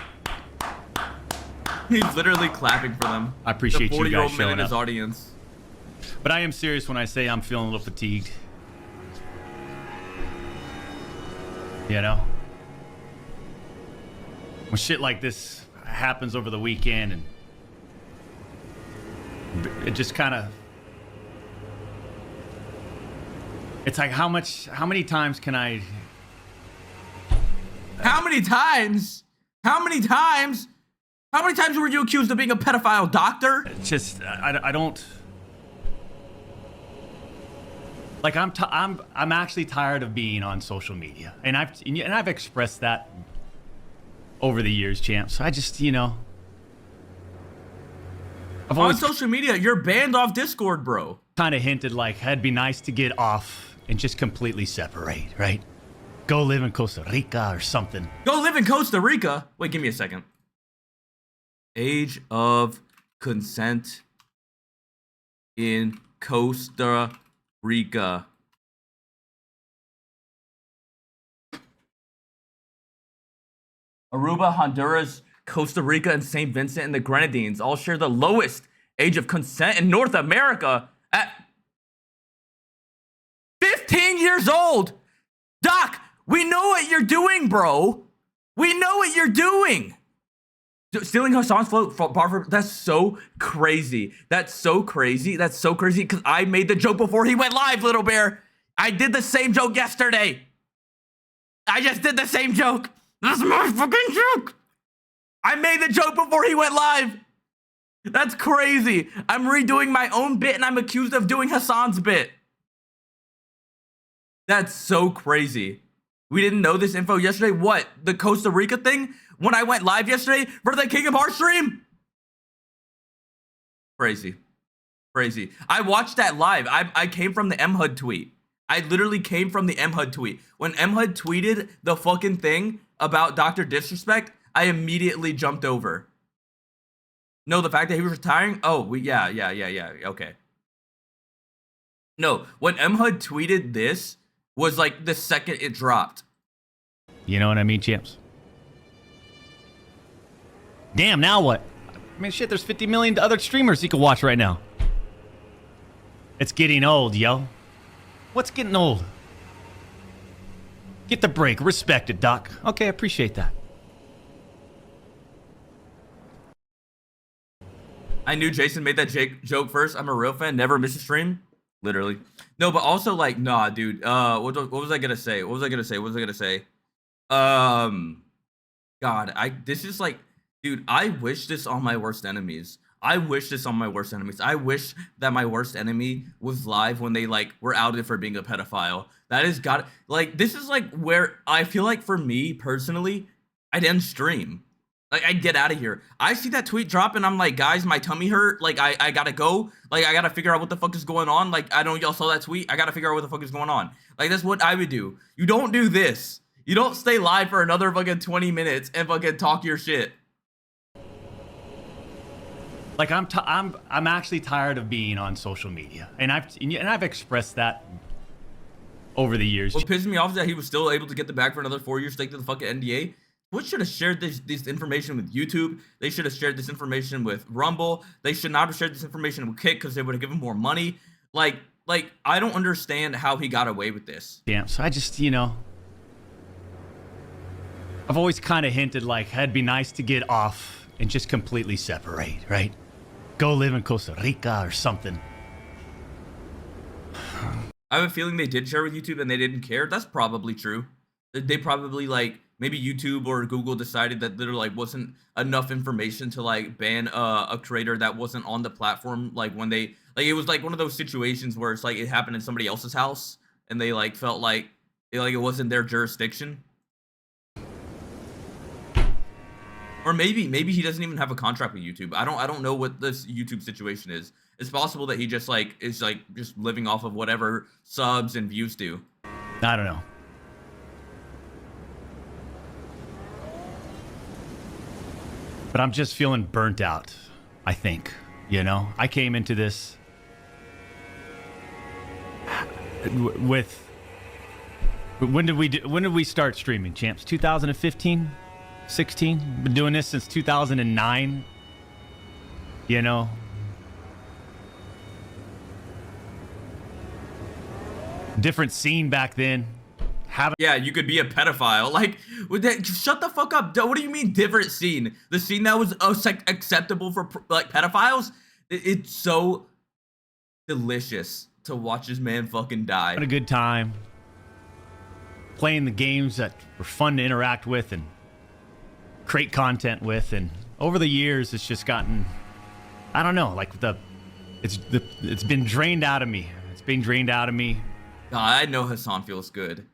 He's literally clapping for them. I appreciate you guys showing up. In his audience. But I am serious when I say I'm feeling a little fatigued. You know? When shit like this happens over the weekend and it just kind of... It's like how many times can I... How many times? How many times? How many times were you accused of being a pedophile, doctor? It's just I don't like I'm actually tired of being on social media, and I've expressed that over the years, champs. I just, you know, I've On always social media, you're banned off Discord, bro. kind of hinted like it'd be nice to get off and just completely separate, right? Go live in Costa Rica or something. Go live in Costa Rica. Wait, give me a second. Age of consent in Costa Rica. Aruba, Honduras, Costa Rica, and St. Vincent and the Grenadines all share the lowest age of consent in North America at 15 years old. Doc, we know what you're doing, bro. We know what you're doing. Stealing Hassan's float, that's so crazy. That's so crazy. That's so crazy because I made the joke before he went live, Little Bear. I did the same joke yesterday. I just did the same joke. That's my fucking joke. I made the joke before he went live. That's crazy. I'm redoing my own bit and I'm accused of doing Hassan's bit. That's so crazy. We didn't know this info yesterday. What? The Costa Rica thing? When I went live yesterday for the King of Hearts stream? Crazy. Crazy. I watched that live. I came from the MHUD tweet. I literally came from the MHUD tweet. When MHUD tweeted the fucking thing about Dr. Disrespect, I immediately jumped over. No, the fact that he was retiring? Oh, yeah, okay. No, when MHUD tweeted this was like the second it dropped. You know what I mean, champs? Damn, now what? I mean, shit, there's 50 million other streamers you can watch right now. It's getting old, yo. What's getting old? Get the break. Respect it, Doc. Okay, I appreciate that. I knew Jason made that joke first. I'm a real fan. Never miss a stream. Literally. No, but also like, nah, dude. What was I gonna say? God, this is like, dude, I wish this on my worst enemies. I wish that my worst enemy was live when they like were outed for being a pedophile. That is like, this is like where I feel like for me personally, I'd end stream. Like, I'd get out of here. I see that tweet drop and I'm like, guys, my tummy hurt. Like, I gotta go. Like, I gotta figure out what the fuck is going on. Like, I know y'all saw that tweet. I gotta figure out what the fuck is going on. Like, that's what I would do. You don't do this. You don't stay live for another fucking 20 minutes and fucking talk your shit. Like, I'm actually tired of being on social media, and I've expressed that over the years. What pisses me off is that he was still able to get the bag for another 4 years, stake to the fucking NDA. Twitch should have shared this information with YouTube. They should have shared this information with Rumble. They should not have shared this information with Kick because they would have given more money. Like I don't understand how he got away with this. Yeah, so I just, you know, I've always kind of hinted like it'd be nice to get off and just completely separate, right? Go live in Costa Rica or something. I have a feeling they did share with YouTube and they didn't care. That's probably true. They probably like maybe YouTube or Google decided that there like wasn't enough information to like ban a creator that wasn't on the platform. Like when they like it was like one of those situations where it's like it happened in somebody else's house and they like felt like it wasn't their jurisdiction. Or maybe he doesn't even have a contract with YouTube. I don't know what this YouTube situation is. It's possible that he just like is like just living off of whatever subs and views do. I don't know. But I'm just feeling burnt out, I think. You know, I came into this with when did we start streaming, champs? 2015? 16? Been doing this since 2009. You know, different scene back then. Yeah, you could be a pedophile. Like, shut the fuck up. What do you mean different scene? The scene that was acceptable for like pedophiles? It's so delicious to watch this man fucking die. Had a good time playing the games that were fun to interact with and create content with, and over the years it's just gotten, I don't know, like it's been drained out of me. It's being drained out of me. God, I know Hassan feels good.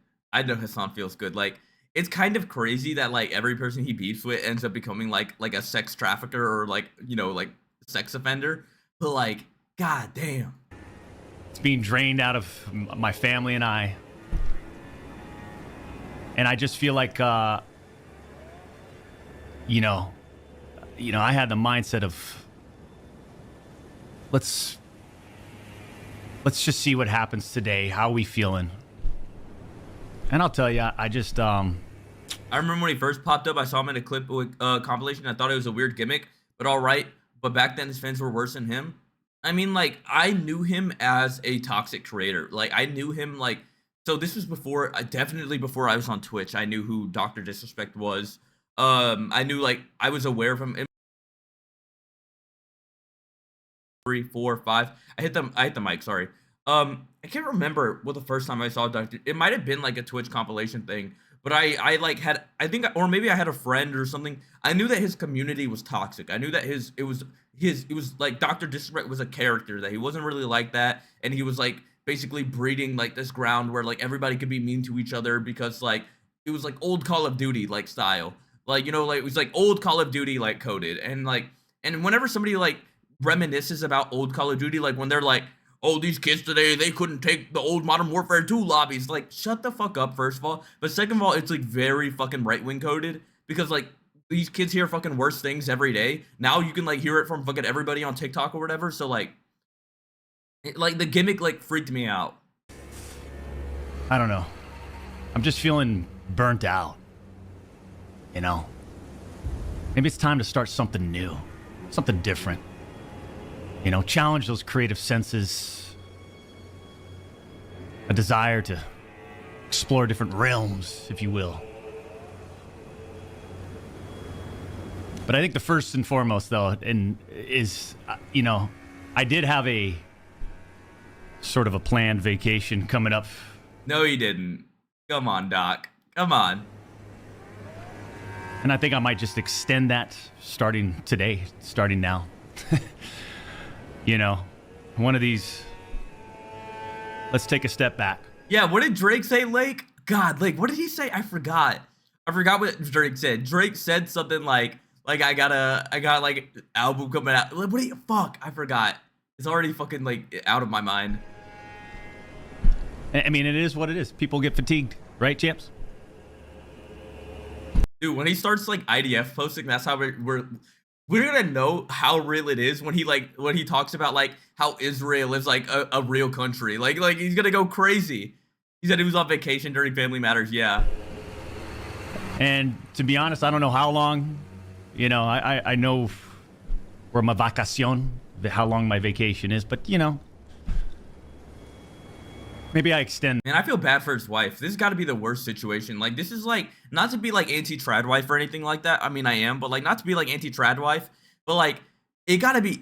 Like, it's kind of crazy that like every person he beefs with ends up becoming like a sex trafficker or like, you know, like sex offender. But like, god damn. It's being drained out of my family and I. And I just feel like, you know, I had the mindset of let's just see what happens today. How are we feeling? And I'll tell you, I just I remember when he first popped up, I saw him in a clip compilation. I thought it was a weird gimmick, but all right. But back then his fans were worse than him. I mean, like, I knew him as a toxic creator. Like, I knew him like, so this was before, definitely before I was on Twitch. I knew who Dr. Disrespect was. I knew, like, I was aware of him in 3, 4, 5. I hit the mic, sorry. I can't remember what the first time I saw Dr. It might have been like a Twitch compilation thing, but I like had, I think, or maybe I had a friend or something. I knew that his community was toxic. I knew that it was like Dr. Disrespect was a character, that he wasn't really like that, and he was like basically breeding like this ground where like everybody could be mean to each other because like it was like old Call of Duty like style. Like, you know, like it was like old Call of Duty like coded. And like, and whenever somebody like reminisces about old Call of Duty, like when they're like, oh, these kids today, they couldn't take the old Modern Warfare 2 lobbies. Like, shut the fuck up, first of all. But second of all, it's like very fucking right-wing coded because like these kids hear fucking worse things every day. Now you can like hear it from fucking everybody on TikTok or whatever. So like, like the gimmick like freaked me out. I don't know. I'm just feeling burnt out. You know? Maybe it's time to start something new, something different. You know, challenge those creative senses. A desire to explore different realms, if you will. But I think the first and foremost, though, is, you know, I did have a sort of a planned vacation coming up. No, you didn't. Come on, Doc. Come on. And I think I might just extend that starting today, starting now. You know, one of these, let's take a step back. Yeah, what did Drake say, Lake? God, Lake, what did he say? I forgot what Drake said. Drake said something like I got like album coming out. Like, what do you, fuck, I forgot. It's already fucking like out of my mind. I mean, it is what it is. People get fatigued, right, champs? Dude, when he starts like IDF posting, that's how we're gonna know how real it is when he talks about like how Israel is like a real country. Like he's gonna go crazy. He said he was on vacation during Family Matters. Yeah. And to be honest, I don't know how long. You know, I know where my vacacion, how long my vacation is, but you know, maybe I extend. Man, I feel bad for his wife. This has got to be the worst situation. Like, this is like, not to be like anti-trad wife or anything like that. I mean, I am, but like, not to be like anti-trad wife, but like, it gotta be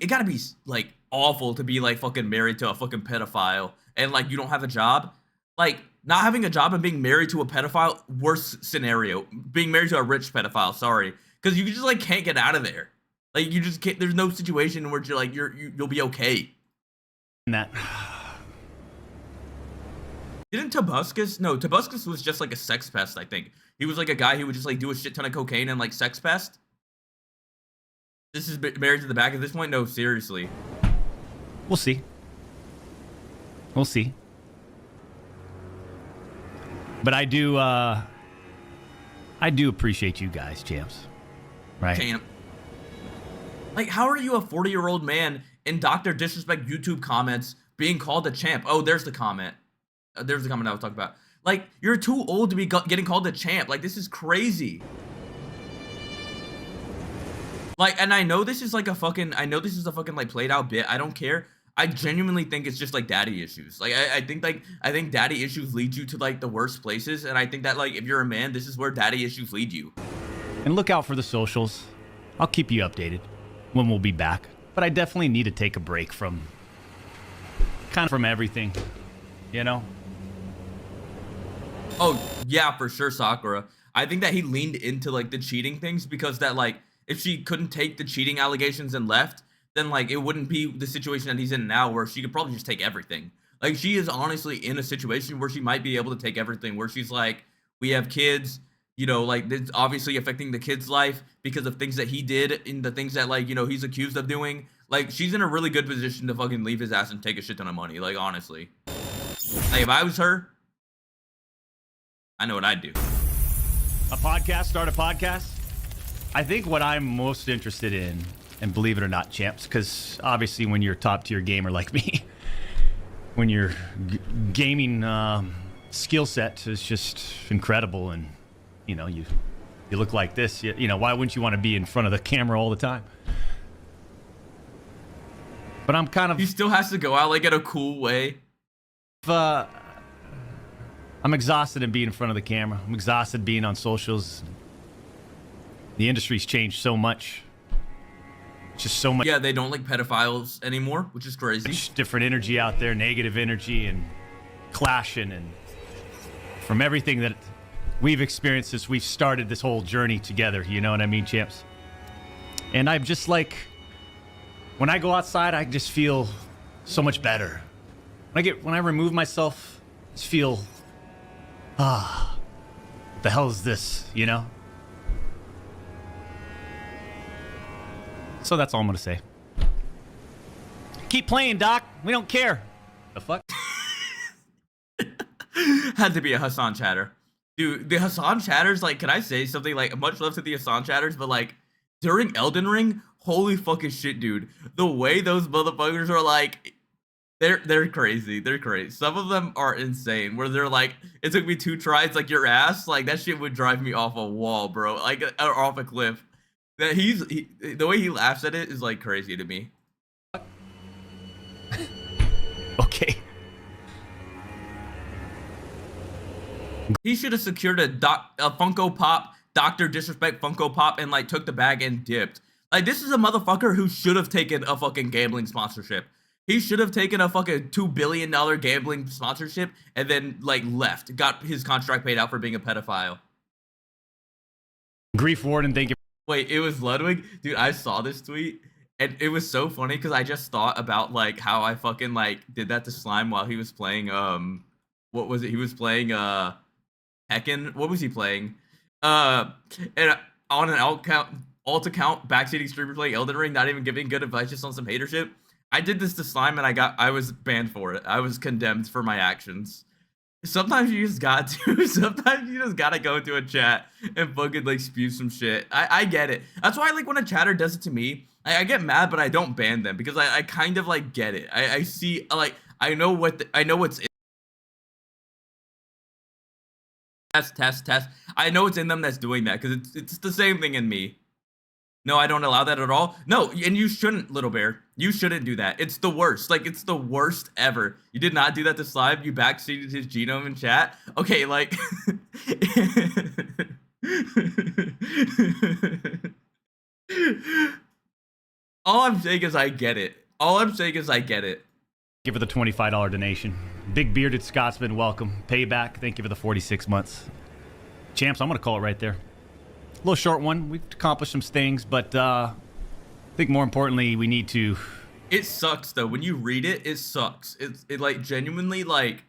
like awful to be like fucking married to a fucking pedophile and like you don't have a job. Like, not having a job and being married to a pedophile, worst scenario. Being married to a rich pedophile, sorry. Because you just like can't get out of there. Like, you just can't, there's no situation where you're like, you'll be okay. That. Didn't Tobuscus? No, Tobuscus was just like a sex pest, I think. He was like a guy who would just like do a shit ton of cocaine and like sex pest. This is married to the back at this point? No, seriously. We'll see. We'll see. But I do appreciate you guys, champs. Right? Champ. Like, how are you a 40-year-old man in Dr. Disrespect YouTube comments being called a champ? Oh, there's the comment. There's the comment I was talking about. Like, you're too old to be getting called a champ. Like, this is crazy. Like, and I know this is like a fucking, like played out bit. I don't care. I genuinely think it's just like daddy issues. Like, I think daddy issues lead you to like the worst places. And I think that like, if you're a man, this is where daddy issues lead you. And look out for the socials. I'll keep you updated when we'll be back. But I definitely need to take a break from everything, you know? Oh, yeah, for sure, Sakura. I think that he leaned into like the cheating things because that like, if she couldn't take the cheating allegations and left, then like it wouldn't be the situation that he's in now where she could probably just take everything. Like, she is honestly in a situation where she might be able to take everything, where she's like, we have kids, you know, like it's obviously affecting the kid's life because of things that he did and the things that like, you know, he's accused of doing. Like she's in a really good position to fucking leave his ass and take a shit ton of money. Like honestly, like if I was her, I know what I'd do. A podcast, start a podcast. I think what I'm most interested in, and believe it or not, champs, because obviously when you're a top tier gamer like me, when your gaming skill set is just incredible, and you know you look like this, you know, why wouldn't you want to be in front of the camera all the time? But I'm kind of... He still has to go out like in a cool way. I'm exhausted in being in front of the camera. I'm exhausted being on socials. The industry's changed so much. Just so much. Yeah, they don't like pedophiles anymore, which is crazy. Different energy out there, negative energy and clashing, and from everything that we've experienced since we've started this whole journey together. You know what I mean, champs? And I'm just like, when I go outside, I just feel so much better. When I remove myself, I just feel, what the hell is this, you know? So that's all I'm gonna say. Keep playing, Doc. We don't care. The fuck? Had to be a Hassan chatter. Dude, the Hassan chatters, like, can I say something? Like, much love to the Hassan chatters, but like, during Elden Ring, holy fucking shit, dude. The way those motherfuckers are like, they're crazy. They're crazy. Some of them are insane, where they're like, it took me 2 tries, like, your ass. Like, that shit would drive me off a wall, bro. Like, or off a cliff. That the way he laughs at it is like crazy to me. Okay. He should have secured a Funko Pop, Dr. Disrespect Funko Pop, and like took the bag and dipped. Like this is a motherfucker who should have taken a fucking gambling sponsorship. He should have taken a fucking $2 billion gambling sponsorship and then like left, got his contract paid out for being a pedophile. Grief Warden, thank you. Wait, it was Ludwig? Dude, I saw this tweet, and it was so funny because I just thought about, like, how I fucking, like, did that to Slime while he was playing, what was it? He was playing, Tekken? What was he playing? And on an alt account, backseating streamer playing Elden Ring, not even giving good advice, just on some hater shit. I did this to Slime, and I was banned for it. I was condemned for my actions. Sometimes you just got to. Sometimes you just gotta go into a chat and fucking like spew some shit. I get it. That's why like when a chatter does it to me, I get mad, but I don't ban them because I kind of like get it. I see like I know what's in. Test. I know it's in them that's doing that because it's the same thing in me. No, I don't allow that at all. No, and you shouldn't, Little Bear. You shouldn't do that. It's the worst. Like, it's the worst ever. You did not do that to Slime. You backseated his genome in chat. Okay, like... All I'm saying is I get it. Give her the $25 donation. Big Bearded Scotsman, welcome. Payback, thank you for the 46 months. Champs, I'm going to call it right there. A little short one. We've accomplished some things, but I think more importantly, we need to... It sucks, though. When you read it, it sucks. It like, genuinely, like...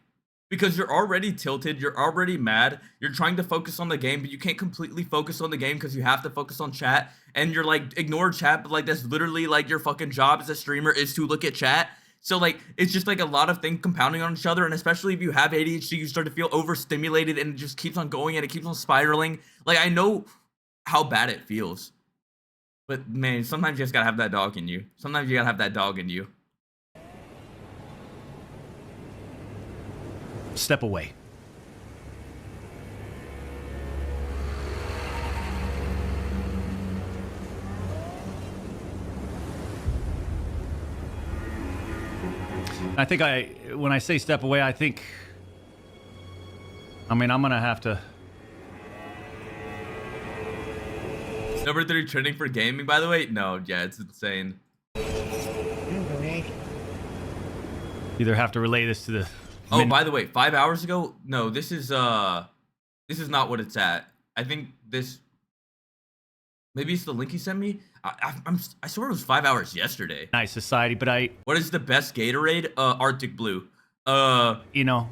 Because you're already tilted, you're already mad, you're trying to focus on the game, but you can't completely focus on the game because you have to focus on chat, and you're like, ignore chat, but like, that's literally like your fucking job as a streamer is to look at chat. So like, it's just like a lot of things compounding on each other, and especially if you have ADHD, you start to feel overstimulated, and it just keeps on going, and it keeps on spiraling. Like, I know how bad it feels. But man, sometimes you just gotta have that dog in you. Sometimes you gotta have that dog in you. Step away. I think when I say step away, I mean, I'm gonna have to... Number 3 trending for gaming, by the way? No, yeah, it's insane. Either have to relay this to the... Oh, by the way, 5 hours ago? No, this is not what it's at. I think this... Maybe it's the link he sent me? I swear it was 5 hours yesterday. Nice society, but What is the best Gatorade? Arctic Blue. You know...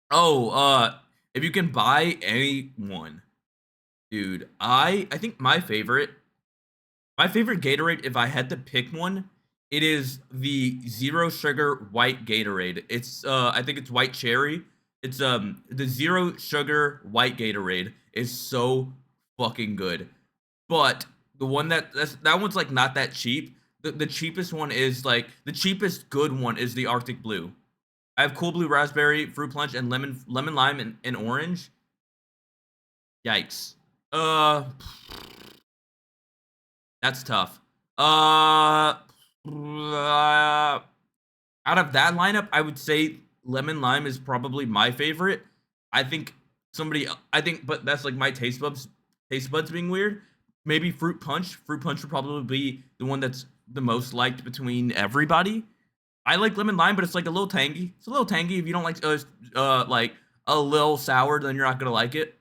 Oh, If you can buy any one, dude, I think my favorite Gatorade, if I had to pick one, it is the zero sugar white Gatorade. It's I think it's white cherry. It's the zero sugar white Gatorade is so fucking good. But the one that one's like not that cheap. The cheapest one is like the cheapest good one is the Arctic Blue. I have Cool Blue Raspberry, Fruit Punch, and lemon lime and orange. Yikes. That's tough. Out of that lineup, I would say lemon lime is probably my favorite. I think but that's like my taste buds being weird. Maybe Fruit Punch. Fruit Punch would probably be the one that's the most liked between everybody. I like lemon lime, but it's like a little tangy. It's a little tangy. If you don't like like a little sour, then you're not gonna like it.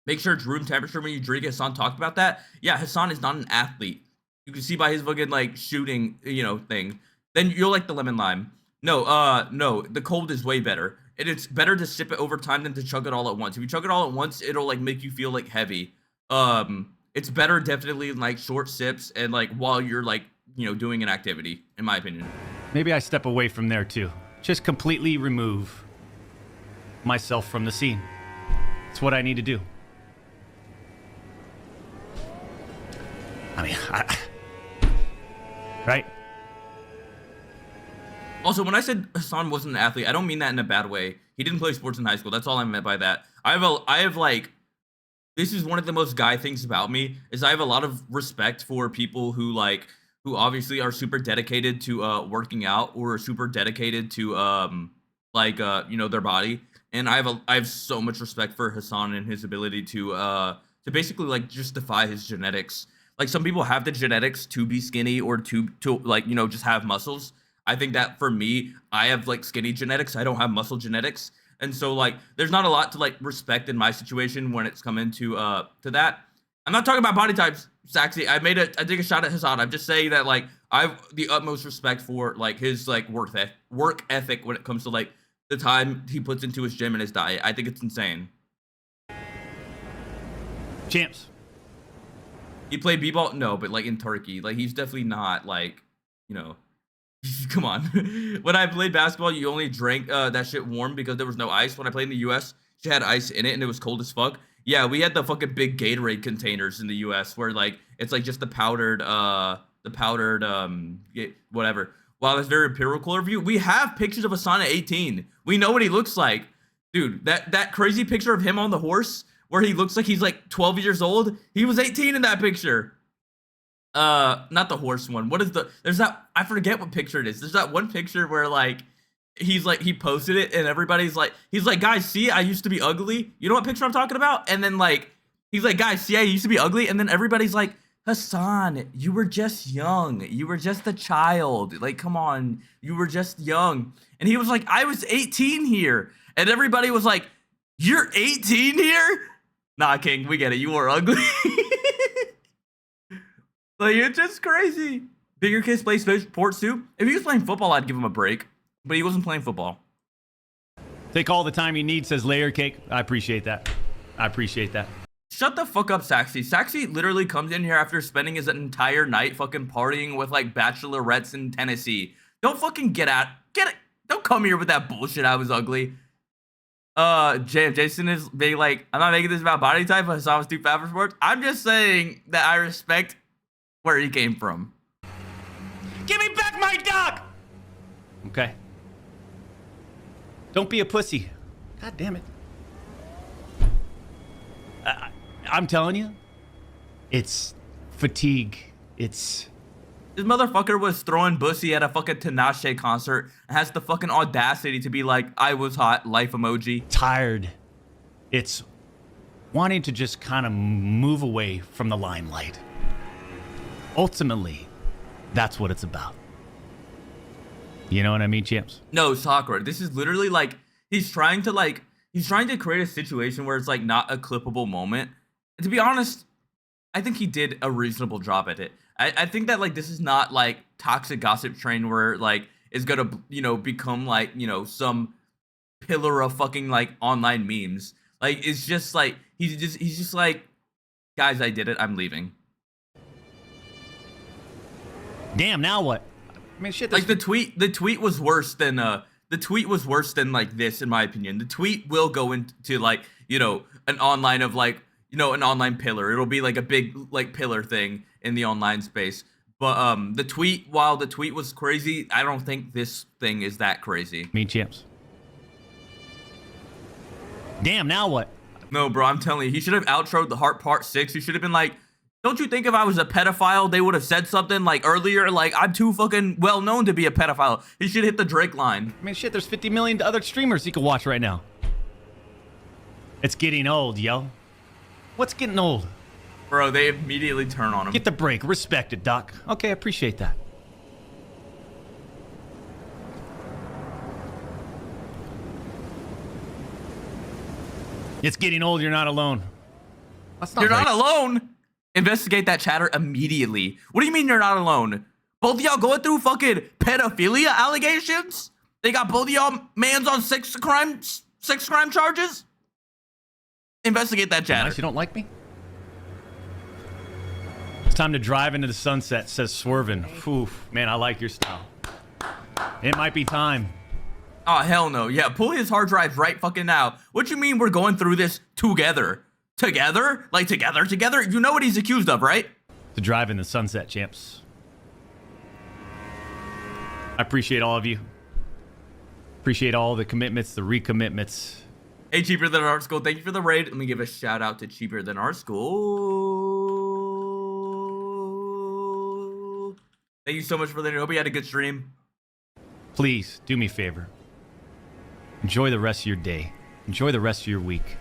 Make sure it's room temperature when you drink it. Hassan talked about that. Yeah, Hassan is not an athlete. You can see by his fucking like shooting, thing. Then you'll like the lemon lime. No, the cold is way better. It's better to sip it over time than to chug it all at once. If you chug it all at once, it'll like make you feel like heavy. It's better definitely in like short sips and like while you're like, doing an activity, in my opinion. Maybe I step away from there too. Just completely remove myself from the scene. It's what I need to do. I mean, right? Also, when I said Hassan wasn't an athlete, I don't mean that in a bad way. He didn't play sports in high school. That's all I meant by that. This is one of the most guy things about me is I have a lot of respect for people who obviously are super dedicated to working out or super dedicated to their body. And I have so much respect for Hassan and his ability to basically like just defy his genetics. Like some people have the genetics to be skinny or to just have muscles. I think that for me, I have like skinny genetics. I don't have muscle genetics. And so like there's not a lot to like respect in my situation when it's come into to that. I'm not talking about body types, Saxy. I take a shot at Hassan. I'm just saying that like I have the utmost respect for like his like work ethic when it comes to like the time he puts into his gym and his diet. I think it's insane. Champs. He played b-ball? No, but like in Turkey. Like he's definitely not like, come on. When I played basketball, you only drank that shit warm because there was no ice. When I played in the US, she had ice in it and it was cold as fuck. Yeah, we had the fucking big Gatorade containers in the US where like it's like just the powdered whatever. Wow, that's very empirical review. We have pictures of Hassan at 18. We know what he looks like. Dude, that crazy picture of him on the horse where he looks like he's like 12 years old. He was 18 in that picture. Not the horse one. I forget what picture it is. There's that one picture where like he posted it and everybody's like, he's like, guys, see, I used to be ugly. You know what picture I'm talking about? And then like, he's like, guys, see, I used to be ugly. And then everybody's like, Hassan, you were just young. You were just a child. Like, come on. You were just young. And he was like, I was 18 here. And everybody was like, you're 18 here? Nah, King, we get it. You were ugly. Like, it's just crazy. Bigger kids play sports too. If he was playing football, I'd give him a break. But he wasn't playing football. Take all the time you need, says Layer Cake. I appreciate that. Shut the fuck up, Saxy. Saxy literally comes in here after spending his entire night fucking partying with like bachelorettes in Tennessee. Don't fucking get it. Don't come here with that bullshit. I was ugly. Jason is being like, I'm not making this about body type, but Hassan was too fat for sports. I'm just saying that I respect where he came from. Give me back my dog! Okay. Don't be a pussy. God damn it. I'm telling you, it's fatigue. This motherfucker was throwing bussy at a fucking Tinashe concert and has the fucking audacity to be like, I was hot, life emoji. Tired. It's wanting to just kind of move away from the limelight. Ultimately, that's what it's about. You know what I mean, champs? No, Sakura. This is literally like, he's trying to create a situation where it's like not a clippable moment. And to be honest, I think he did a reasonable job at it. I think that like this is not like toxic gossip train where like is gonna become like some pillar of fucking like online memes. Like it's just like he's just like, guys, I did it. I'm leaving. Damn, now what? I mean, shit. Like the tweet was worse than like this, in my opinion. The tweet will go into like, you know, an online of like, you know, an online pillar. It'll be like a big like pillar thing in the online space. But the tweet, while the tweet was crazy, I don't think this thing is that crazy. Me champs. Damn, now what? No, bro, I'm telling you, he should have outroed the Heart Part 6. He should have been like, don't you think if I was a pedophile, they would have said something like earlier, like, I'm too fucking well known to be a pedophile. He should hit the Drake line. I mean, shit, there's 50 million other streamers you can watch right now. It's getting old, yo. What's getting old? Bro, they immediately turn on him. Get the break. Respect it, Doc. Okay, I appreciate that. It's getting old. You're not alone. That's not You're right. not alone. Investigate that chatter immediately. What do you mean you're not alone? Both of y'all going through fucking pedophilia allegations? They got both of y'all mans on sex crime charges? Investigate that chatter. Nice, you don't like me? It's time to drive into the sunset, says Swervin. Oof, man, I like your style. It might be time. Oh, hell no. Yeah, pull his hard drive right fucking now. What you mean we're going through this together? Together? Like together? You know what he's accused of, right? To drive in the sunset, champs. I appreciate all of you. Appreciate all the commitments, the recommitments. Hey, Cheaper Than Art School, thank you for the raid. Let me give a shout out to Cheaper Than Art School. Thank you so much for the. Hope you had a good stream. Please do me a favor. Enjoy the rest of your day. Enjoy the rest of your week.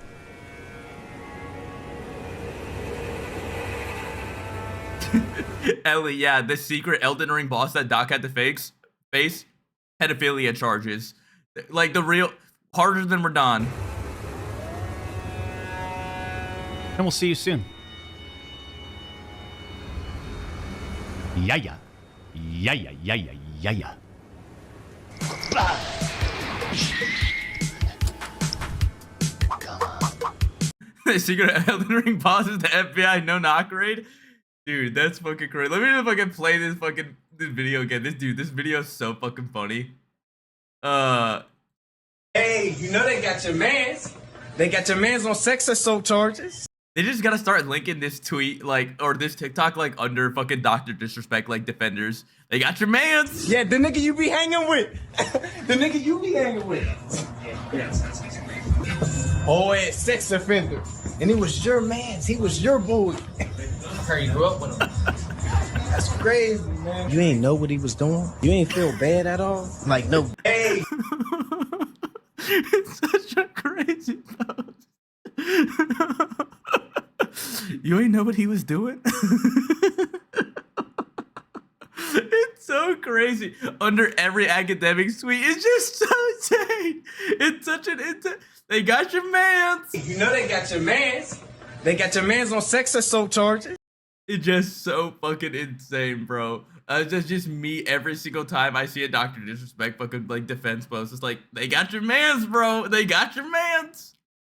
Ellie, yeah, the secret Elden Ring boss that Doc had to face pedophilia charges. Like the real, harder than Radon. And we'll see you soon. Yeah, yeah. Yeah, yeah, yeah, yeah, yeah, yeah. The secret Elden Ring boss is the FBI no knock raid. Dude, that's fucking crazy. Let me know if I can play this video again. This video is so fucking funny. Hey, you know they got your mans. They got your mans on sex assault charges. They just gotta start linking this tweet, like, or this TikTok, like, under fucking Dr. Disrespect, like, defenders. They got your mans. Yeah, the nigga you be hanging with. The nigga you be hanging with. Oh, yeah, sex offender. And it was your mans. He was your boy. That's how you grew up with him. That's crazy, man. You ain't know what he was doing? You ain't feel bad at all? Like, no. Hey. It's such a crazy post. You ain't know what he was doing? It's so crazy. Under every academic tweet, it's just so insane. It's such an they got your mans. You know they got your mans. They got your mans on sex assault charges. It's just so fucking insane, bro. Just me every single time I see a Dr. Disrespect fucking like defense post. It's like, they got your mans, bro. They got your mans.